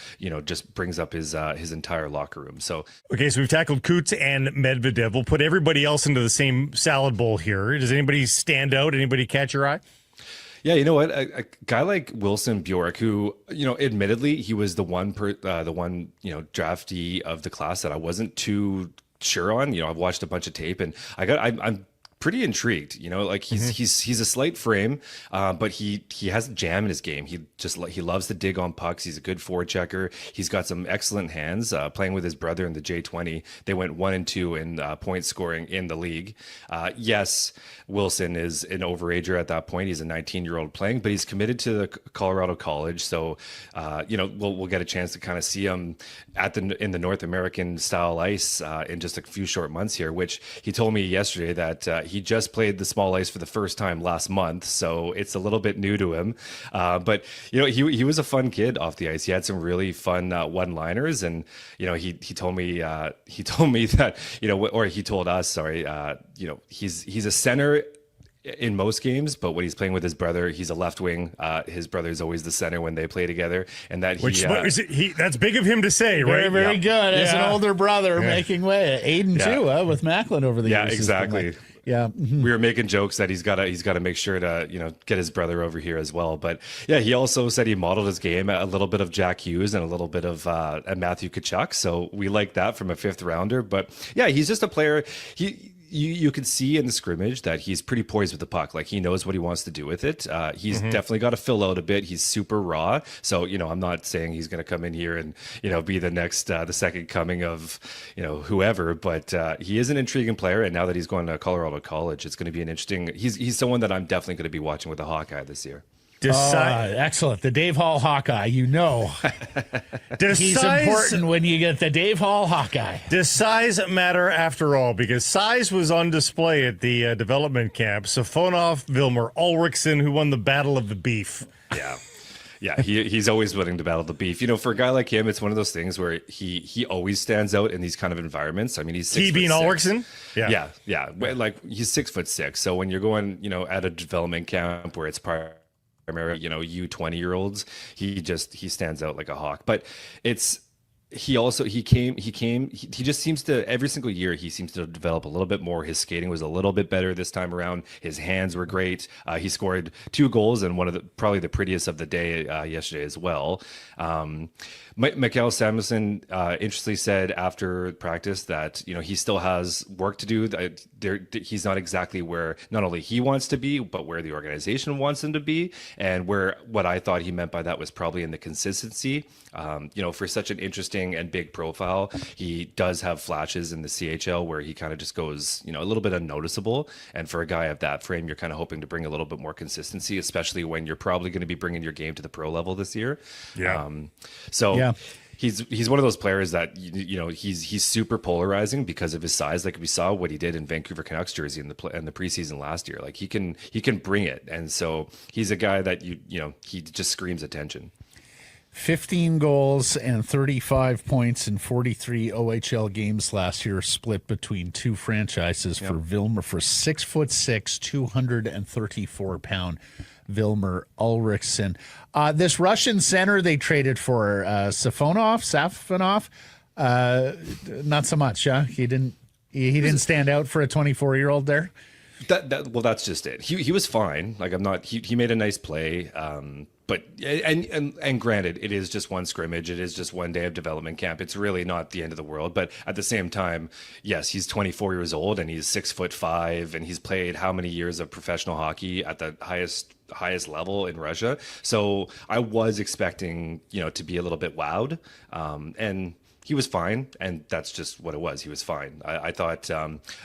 just brings up his entire locker room. So
we've tackled Cootes and Medvedev. We'll put everybody else into the same salad bowl here. Does anybody stand out? Anybody catch your eye?
Yeah, you know what? A guy like Wilson Bjork, who, admittedly, he was the one draftee of the class that I wasn't too sure on. I've watched a bunch of tape, and I'm pretty intrigued. Like he's a slight frame, but he has jam in his game. He loves to dig on pucks. He's a good forward checker. He's got some excellent hands. Playing with his brother in the J20, they went 1 and 2 in point scoring in the league. Yes, Wilson is an overager at that point. He's a 19-year-old playing, but he's committed to the Colorado College. So we'll get a chance to kind of see him in the North American style ice in just a few short months here. Which he told me yesterday that he just played the small ice for the first time last month, so it's a little bit new to him. But he was a fun kid off the ice. He had some really fun one-liners, and he told me that or he told us, sorry, he's a center in most games, but when he's playing with his brother, he's a left wing. His brother's always the center when they play together, and that
that's big of him to say, right?
Very good. As an older brother making way, Aiden too, with Macklin over the years.
Yeah, exactly.
Yeah,
we were making jokes that he's got to make sure to get his brother over here as well. But yeah, he also said he modeled his game a little bit of Jack Hughes and a little bit of Matthew Tkachuk. So we like that from a 5th rounder. But yeah, he's just a player. You can see in the scrimmage that he's pretty poised with the puck. Like, he knows what he wants to do with it. He's definitely got to fill out a bit. He's super raw. So, I'm not saying he's going to come in here and, be the next, the second coming of, whoever, but he is an intriguing player. And now that he's going to Colorado College, it's going to be an interesting, he's someone that I'm definitely going to be watching with the Hawkeye this year.
Excellent. The Dave Hall Hawkeye, he's important when you get the Dave Hall Hawkeye.
Does size matter after all? Because size was on display at the development camp. Safonov, Vilmer Alriksson, who won the Battle of the Beef.
Yeah. Yeah, he's always winning the battle of the beef. For a guy like him, it's one of those things where he always stands out in these kind of environments. I mean, he's 6'6".
He being Alriksson?
Yeah. Like, he's 6'6". So when you're going, at a development camp where it's primarily, U20-year-olds, he stands out like a hawk. But he just seems to, every single year, he seems to develop a little bit more. His skating was a little bit better this time around. His hands were great. He scored 2 goals and one of probably the prettiest of the day yesterday as well. Mikael Samuelsson interestingly said after practice that he still has work to do. He's not exactly where not only he wants to be, but where the organization wants him to be. And what I thought he meant by that was probably in the consistency. For such an interesting and big profile, he does have flashes in the CHL where he kind of just goes a little bit unnoticeable. And for a guy of that frame, you're kind of hoping to bring a little bit more consistency, especially when you're probably going to be bringing your game to the pro level this year.
Yeah.
He's one of those players that he's super polarizing because of his size. Like, we saw what he did in Vancouver Canucks jersey in the preseason last year. Like, he can bring it, and so he's a guy that he just screams attention.
15 goals and 35 points in 43 OHL games last year, split between 2 franchises for Vilmer, for 6'6", 234-pound Vilmer Alriksson. This Russian center they traded for, Safonov, not so much, huh? He didn't stand out for a 24-year-old there.
That's just it. He was fine. Like, he made a nice play. But and granted, it is just one scrimmage. It is just one day of development camp. It's really not the end of the world. But at the same time, yes, he's 24 years old and he's 6'5", and he's played how many years of professional hockey at the highest level in Russia. So I was expecting to be a little bit wowed, and he was fine, and that's just what it was. He was fine. I thought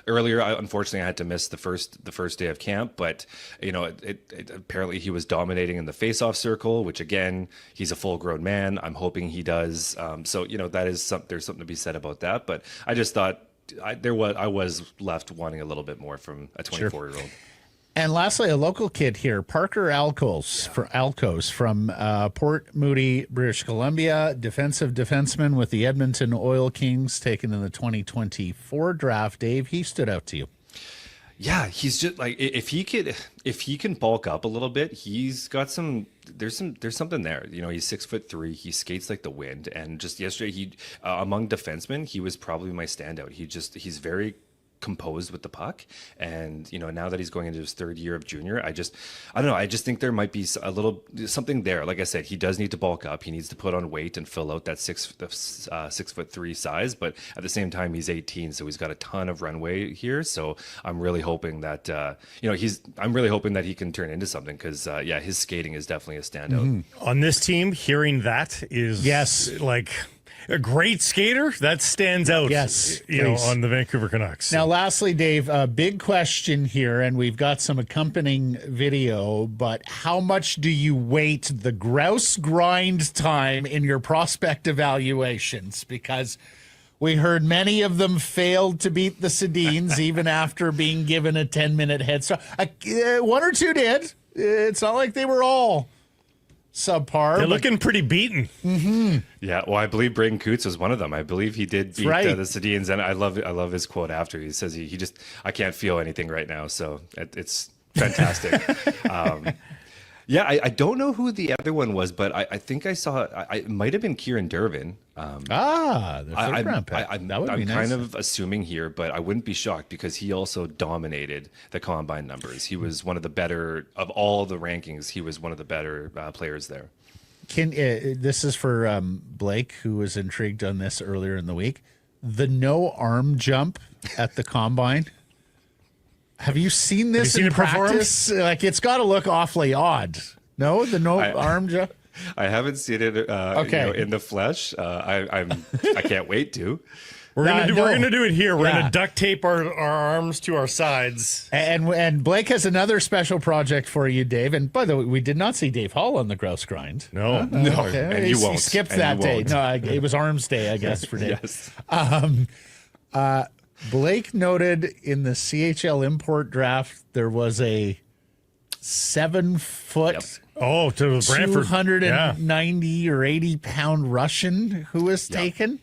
earlier, unfortunately, I had to miss the first day of camp, but apparently he was dominating in the face-off circle, which again, he's a full-grown man. I'm hoping he does. So that is there's something to be said about that. But I just thought I was left wanting a little bit more from a 24-year-old. Sure.
And lastly, a local kid here, Parker Alcos from Port Moody, British Columbia, defenseman with the Edmonton Oil Kings, taken in the 2024 draft. Dave, he stood out to you.
Yeah, he's just like, if he can bulk up a little bit, he's got there's something there. He's 6'3", he skates like the wind, and just yesterday among defensemen, he was probably my standout. He's very composed with the puck. And, now that he's going into his third year of junior, I don't know. I just think there might be a little something there. Like I said, he does need to bulk up. He needs to put on weight and fill out that 6'3" size. But at the same time, he's 18, so he's got a ton of runway here. So I'm really hoping that, I'm really hoping that he can turn into something because, his skating is definitely a standout.
On this team, hearing that is like a great skater that stands out.
Yes,
on the Vancouver Canucks.
Now, lastly, Dave, a big question here, and we've got some accompanying video, but how much do you weight the grouse grind time in your prospect evaluations? Because we heard many of them failed to beat the Sedins even after being given a 10-minute head start. One or two did. It's not like they were all subpar.
They're looking pretty beaten.
Mm-hmm.
Yeah, well, I believe Braden Cootes was one of them. I believe he did beat the Sedins, and I love his quote after. He says he just, I can't feel anything right now, so it's fantastic. I don't know who the other one was, but I think I saw it might have been Kieran Dervin.
The third round pick. That would be
I'm
nice.
kind of assuming here, but I wouldn't be shocked because he also dominated the combine numbers. He was one of the better of all the rankings. He was one of the better players there.
This is for Blake, who was intrigued on this earlier in the week. The no arm jump at the combine. Have you seen this in practice? Like, it's got to look awfully odd. No, the arm jump.
I haven't seen it in the flesh. I can't wait to.
We're gonna do it here. We're gonna duct tape our arms to our sides.
And Blake has another special project for you, Dave. And by the way, we did not see Dave Hall on the grouse grind.
No.
Okay.
And you won't.
He skipped that day. No, it was Arms Day, I guess, for Dave.
Yes.
Blake noted in the CHL import draft there was a 7-foot.
Oh, to Brantford.
290 or 80 pound Russian who was taken.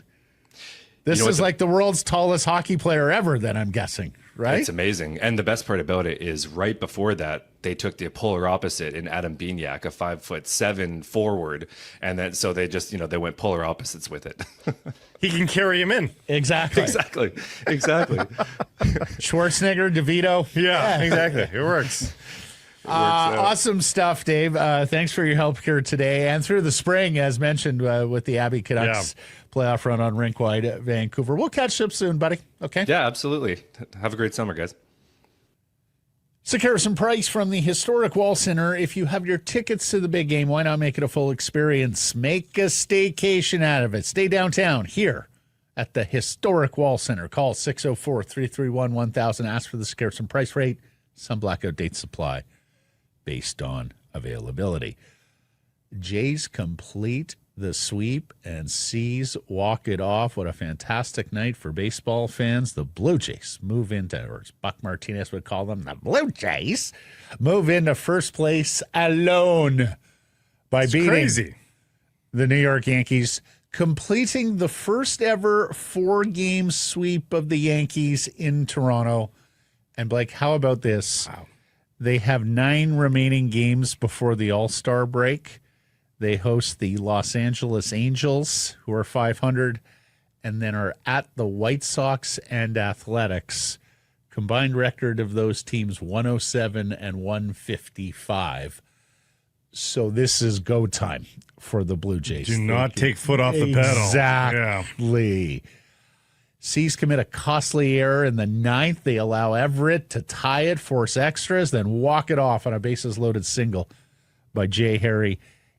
This is like the world's tallest hockey player ever, then, I'm guessing, right?
It's amazing. And the best part about it is right before that, they took the polar opposite in Adam Biniak, a 5'7" forward. And then so they just, they went polar opposites with it.
He can carry him in.
Exactly. Schwarzenegger, DeVito.
Yeah, exactly. It works.
Awesome stuff, Dave. Thanks for your help here today and through the spring, as mentioned, with the Abbey Canucks playoff run on Rink-wide at Vancouver. We'll catch up soon, buddy. Okay?
Yeah, absolutely. Have a great summer, guys.
Secure some price from the Historic Wall Center. If you have your tickets to the big game, why not make it a full experience? Make a staycation out of it. Stay downtown here at the Historic Wall Center. Call 604-331-1000. Ask for the Secure some price rate. Some blackout date supply based on availability. Jays complete the sweep and C's walk it off. What a fantastic night for baseball fans. The Blue Jays move into, or as Buck Martinez would call them, the Blue Jays move into first place alone by beating the New York Yankees, completing the first ever 4-game sweep of the Yankees in Toronto. And Blake, how about this? Wow. They have 9 remaining games before the All-Star break. They host the Los Angeles Angels, who are 500, and then are at the White Sox and Athletics. Combined record of those teams, 107 and 155. So this is go time for the Blue Jays.
Do not take foot off the pedal.
Exactly. Yeah. C's commit a costly error in the 9th. They allow Everett to tie it, force extras, then walk it off on a bases-loaded single by Jay Harry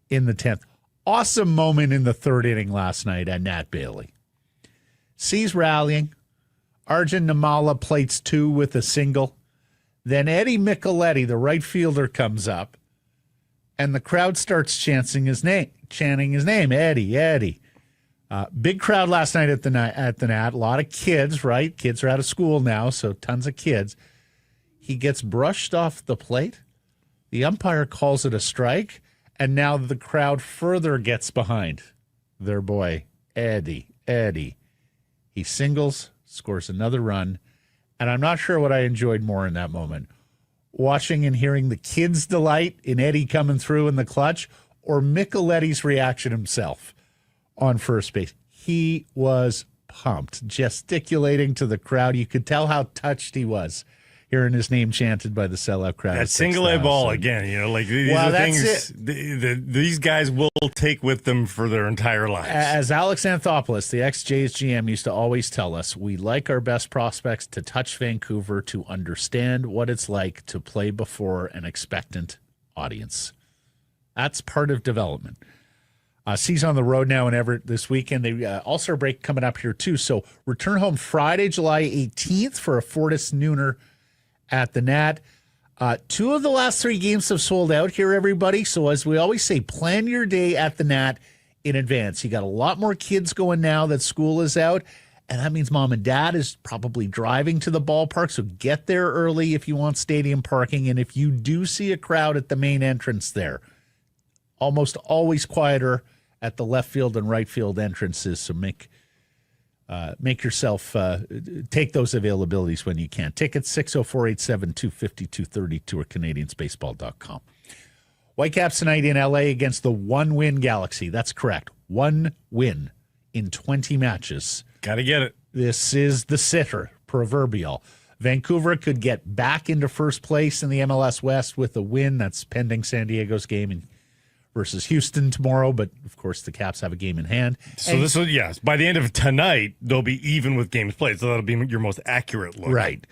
in the 10th. Awesome moment in the 3rd inning last night at Nat Bailey. C's rallying. Arjun Namala plates 2 with a single. Then Eddie Micheletti, the right fielder, comes up, and the crowd starts chanting his name, Eddie. Big crowd last night at the Nat. A lot of kids, right? Kids are out of school now, so tons of kids. He gets brushed off the plate. The umpire calls it a strike, and now the crowd further gets behind their boy, Eddie. He singles, scores another run, and I'm not sure what I enjoyed more in that moment. Watching and hearing the kids' delight in Eddie coming through in the clutch, or Micheletti's reaction himself on first base. He was pumped, gesticulating to the crowd. You could tell how touched he was hearing his name chanted by the sellout crowd.
That single A ball again, like these are things these guys will take with them for their entire lives.
As Alex Anthopoulos, the ex-Jays GM, used to always tell us, we like our best prospects to touch Vancouver to understand what it's like to play before an expectant audience. That's part of development. C's on the road now in Everett this weekend. The All-Star break coming up here too. So return home Friday, July 18th for a Fortis Nooner at the Nat. 2 of the last 3 games have sold out here, everybody. So as we always say, plan your day at the Nat in advance. You got a lot more kids going now that school is out, and that means mom and dad is probably driving to the ballpark. So get there early if you want stadium parking. And if you do see a crowd at the main entrance there, almost always quieter at the left field and right field entrances. So make yourself take those availabilities when you can. Tickets 604-872-5232 or CanadiansBaseball.com. Whitecaps tonight in LA against the 1-win Galaxy. That's correct. 1 win in 20 matches.
Got to get it.
This is the sitter, proverbial. Vancouver could get back into first place in the MLS West with a win. That's pending San Diego's game versus Houston tomorrow, but of course the Caps have a game in hand.
So this will, by the end of tonight, they'll be even with games played. So that'll be your most accurate look.
Right.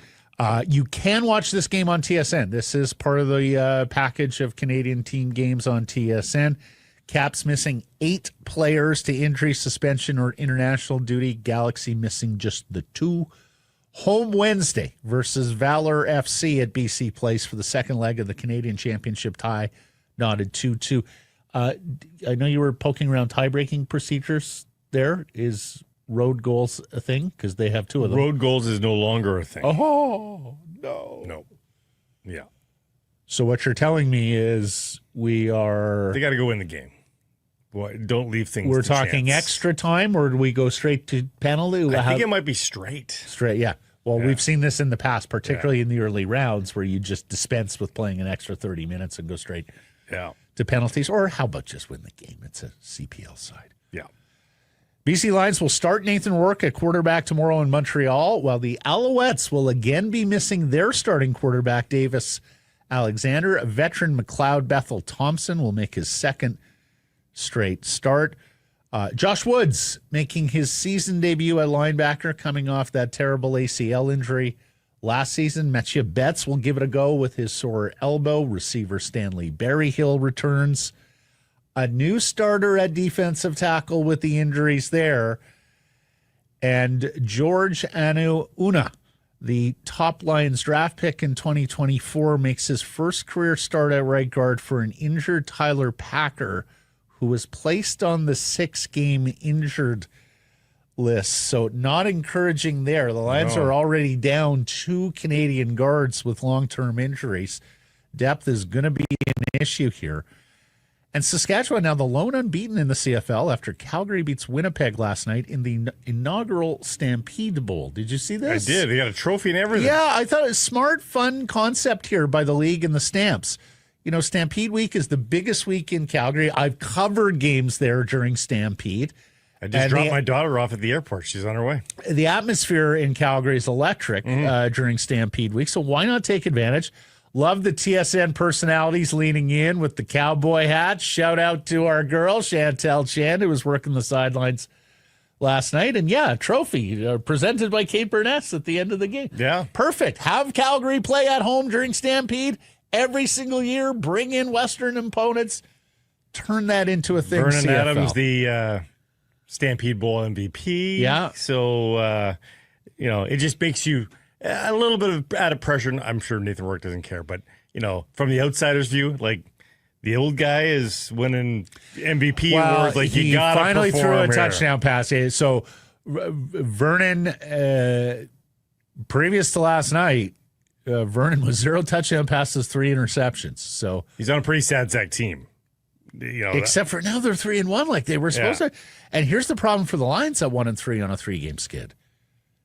You can watch this game on TSN. This is part of the package of Canadian team games on TSN. Caps missing 8 players to injury, suspension, or international duty. Galaxy missing just the 2. Home Wednesday versus Valor FC at BC Place for the second leg of the Canadian Championship tie, knotted 2-2. I know you were poking around tie-breaking procedures there. Is road goals a thing? Because they have 2 of them.
Road goals is no longer a thing.
Oh, no.
No. Yeah.
So what you're telling me is
They got to go win the game. Boy, don't leave things
We're
to
talking
chance.
extra time, or do we go straight to penalty?
I think it might be straight.
Straight, yeah. Well, we've seen this in the past, particularly in the early rounds, where you just dispense with playing an extra 30 minutes and go straight to penalties. Or how about just win the game? It's a CPL side.
Yeah.
BC Lions will start Nathan Rourke at quarterback tomorrow in Montreal, while the Alouettes will again be missing their starting quarterback, Davis Alexander. Veteran McLeod Bethel Thompson will make his second straight start. Josh Woods making his season debut at linebacker, coming off that terrible ACL injury last season. Mathieu Betts will give it a go with his sore elbow. Receiver Stanley Berryhill returns. A new starter at defensive tackle with the injuries there. And George Anu-Una, the top Lions draft pick in 2024, makes his first career start at right guard for an injured Tyler Packer, who was placed on the 6-game injured list. So not encouraging there. The Lions are already down 2 Canadian guards with long-term injuries. Depth is going to be an issue here. And Saskatchewan now the lone unbeaten in the CFL after Calgary beats Winnipeg last night in the inaugural Stampede Bowl. Did you see this?
I did. They got a trophy and everything.
Yeah, I thought it was a smart, fun concept here by the league and the Stamps. You know, Stampede Week is the biggest week in Calgary. I've covered games there during Stampede.
I just dropped my daughter off at the airport. She's on her way.
The atmosphere in Calgary is electric during Stampede Week, so why not take advantage? Love the TSN personalities leaning in with the cowboy hats. Shout out to our girl, Chantel Chan, who was working the sidelines last night. And a trophy presented by Kate Burness at the end of the game.
Yeah.
Perfect. Have Calgary play at home during Stampede every single year. Bring in Western opponents. Turn that into a thing.
Vernon
CFL.
Adams, the Stampede Bowl MVP.
Yeah.
So, it just makes you a little bit of added pressure. I'm sure Nathan Rourke doesn't care, but, from the outsider's view, like, the old guy is winning MVP awards. Like, you got to
finally threw a
here.
touchdown pass. So, Vernon, previous to last night, Vernon was 0 touchdown passes, 3 interceptions. So
he's on a pretty sad sack team.
Except for now they're 3-1 like they were supposed to. And here's the problem for the Lions at 1-3 on a 3-game skid.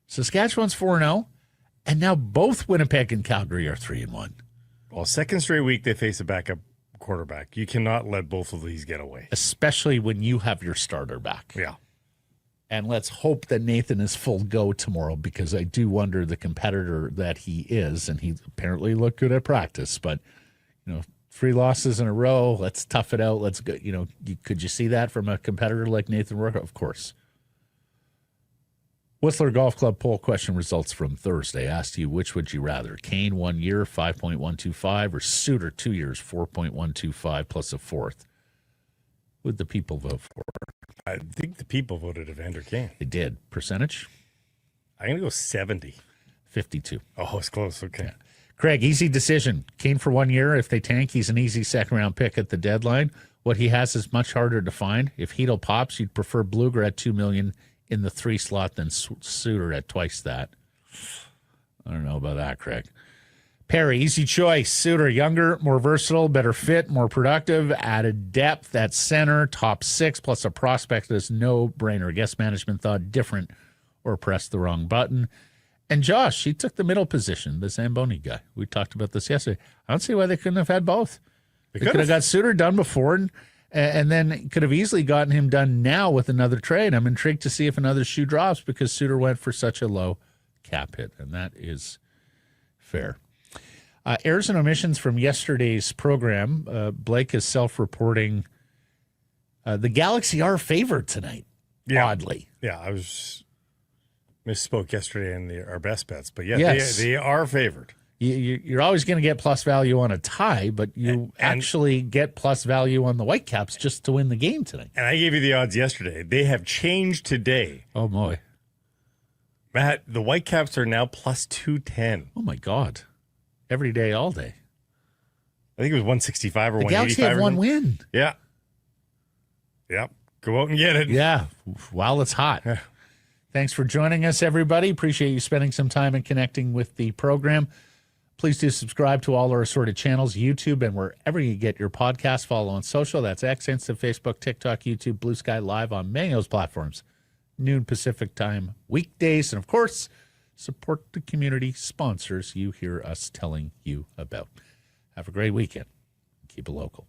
Saskatchewan's 4-0, and now both Winnipeg and Calgary are 3-1.
Well, second straight week they face a backup quarterback. You cannot let both of these get away.
Especially when you have your starter back.
Yeah.
And let's hope that Nathan is full go tomorrow, because I do wonder the competitor that he is, and he apparently looked good at practice. But, 3 losses in a row, let's tough it out. Let's go. Could you see that from a competitor like Nathan Rourke? Of course. Whistler Golf Club poll question results from Thursday asked you, which would you rather? Kane 1 year, 5.125, or Suter 2 years, 4.125 plus a fourth? Who would the people vote for?
I think the people voted Evander Kane.
They did. Percentage?
I'm going to go 70.
52.
Oh, it's close. Okay.
Yeah. Craig, easy decision. Kane for 1 year. If they tank, he's an easy second-round pick at the deadline. What he has is much harder to find. If Hedl pops, you'd prefer Bluger at $2 million in the 3 slot than Suter at twice that. I don't know about that, Craig. Perry, easy choice. Suter, younger, more versatile, better fit, more productive, added depth at center, top 6, plus a prospect that's no-brainer. Guest management thought different or pressed the wrong button. And Josh, he took the middle position, the Zamboni guy. We talked about this yesterday. I don't see why they couldn't have had both. They could have got Suter done before, and then could have easily gotten him done now with another trade. I'm intrigued to see if another shoe drops, because Suter went for such a low cap hit, and that is fair. Errors and omissions from yesterday's program. Blake is self-reporting. The Galaxy are favored tonight, oddly.
Yeah, I misspoke yesterday in our best bets, but yeah,
yes.
they are favored.
You're always going to get plus value on a tie, but you actually get plus value on the Whitecaps just to win the game tonight.
And I gave you the odds yesterday. They have changed today.
Oh, boy.
Matt, the Whitecaps are now plus 210.
Oh, my God. Every day, all day.
I think it was 165 or
the
185.
Galaxy have one win.
Yeah. Yep. Go out and get it.
Yeah. While it's hot.
Yeah.
Thanks for joining us, everybody. Appreciate you spending some time and connecting with the program. Please do subscribe to all our assorted channels, YouTube, and wherever you get your podcasts. Follow on social. That's X, Insta, Facebook, TikTok, YouTube, Blue Sky, live on many of those platforms. Noon Pacific time, weekdays. And, of course, support the community sponsors you hear us telling you about. Have a great weekend. Keep it local.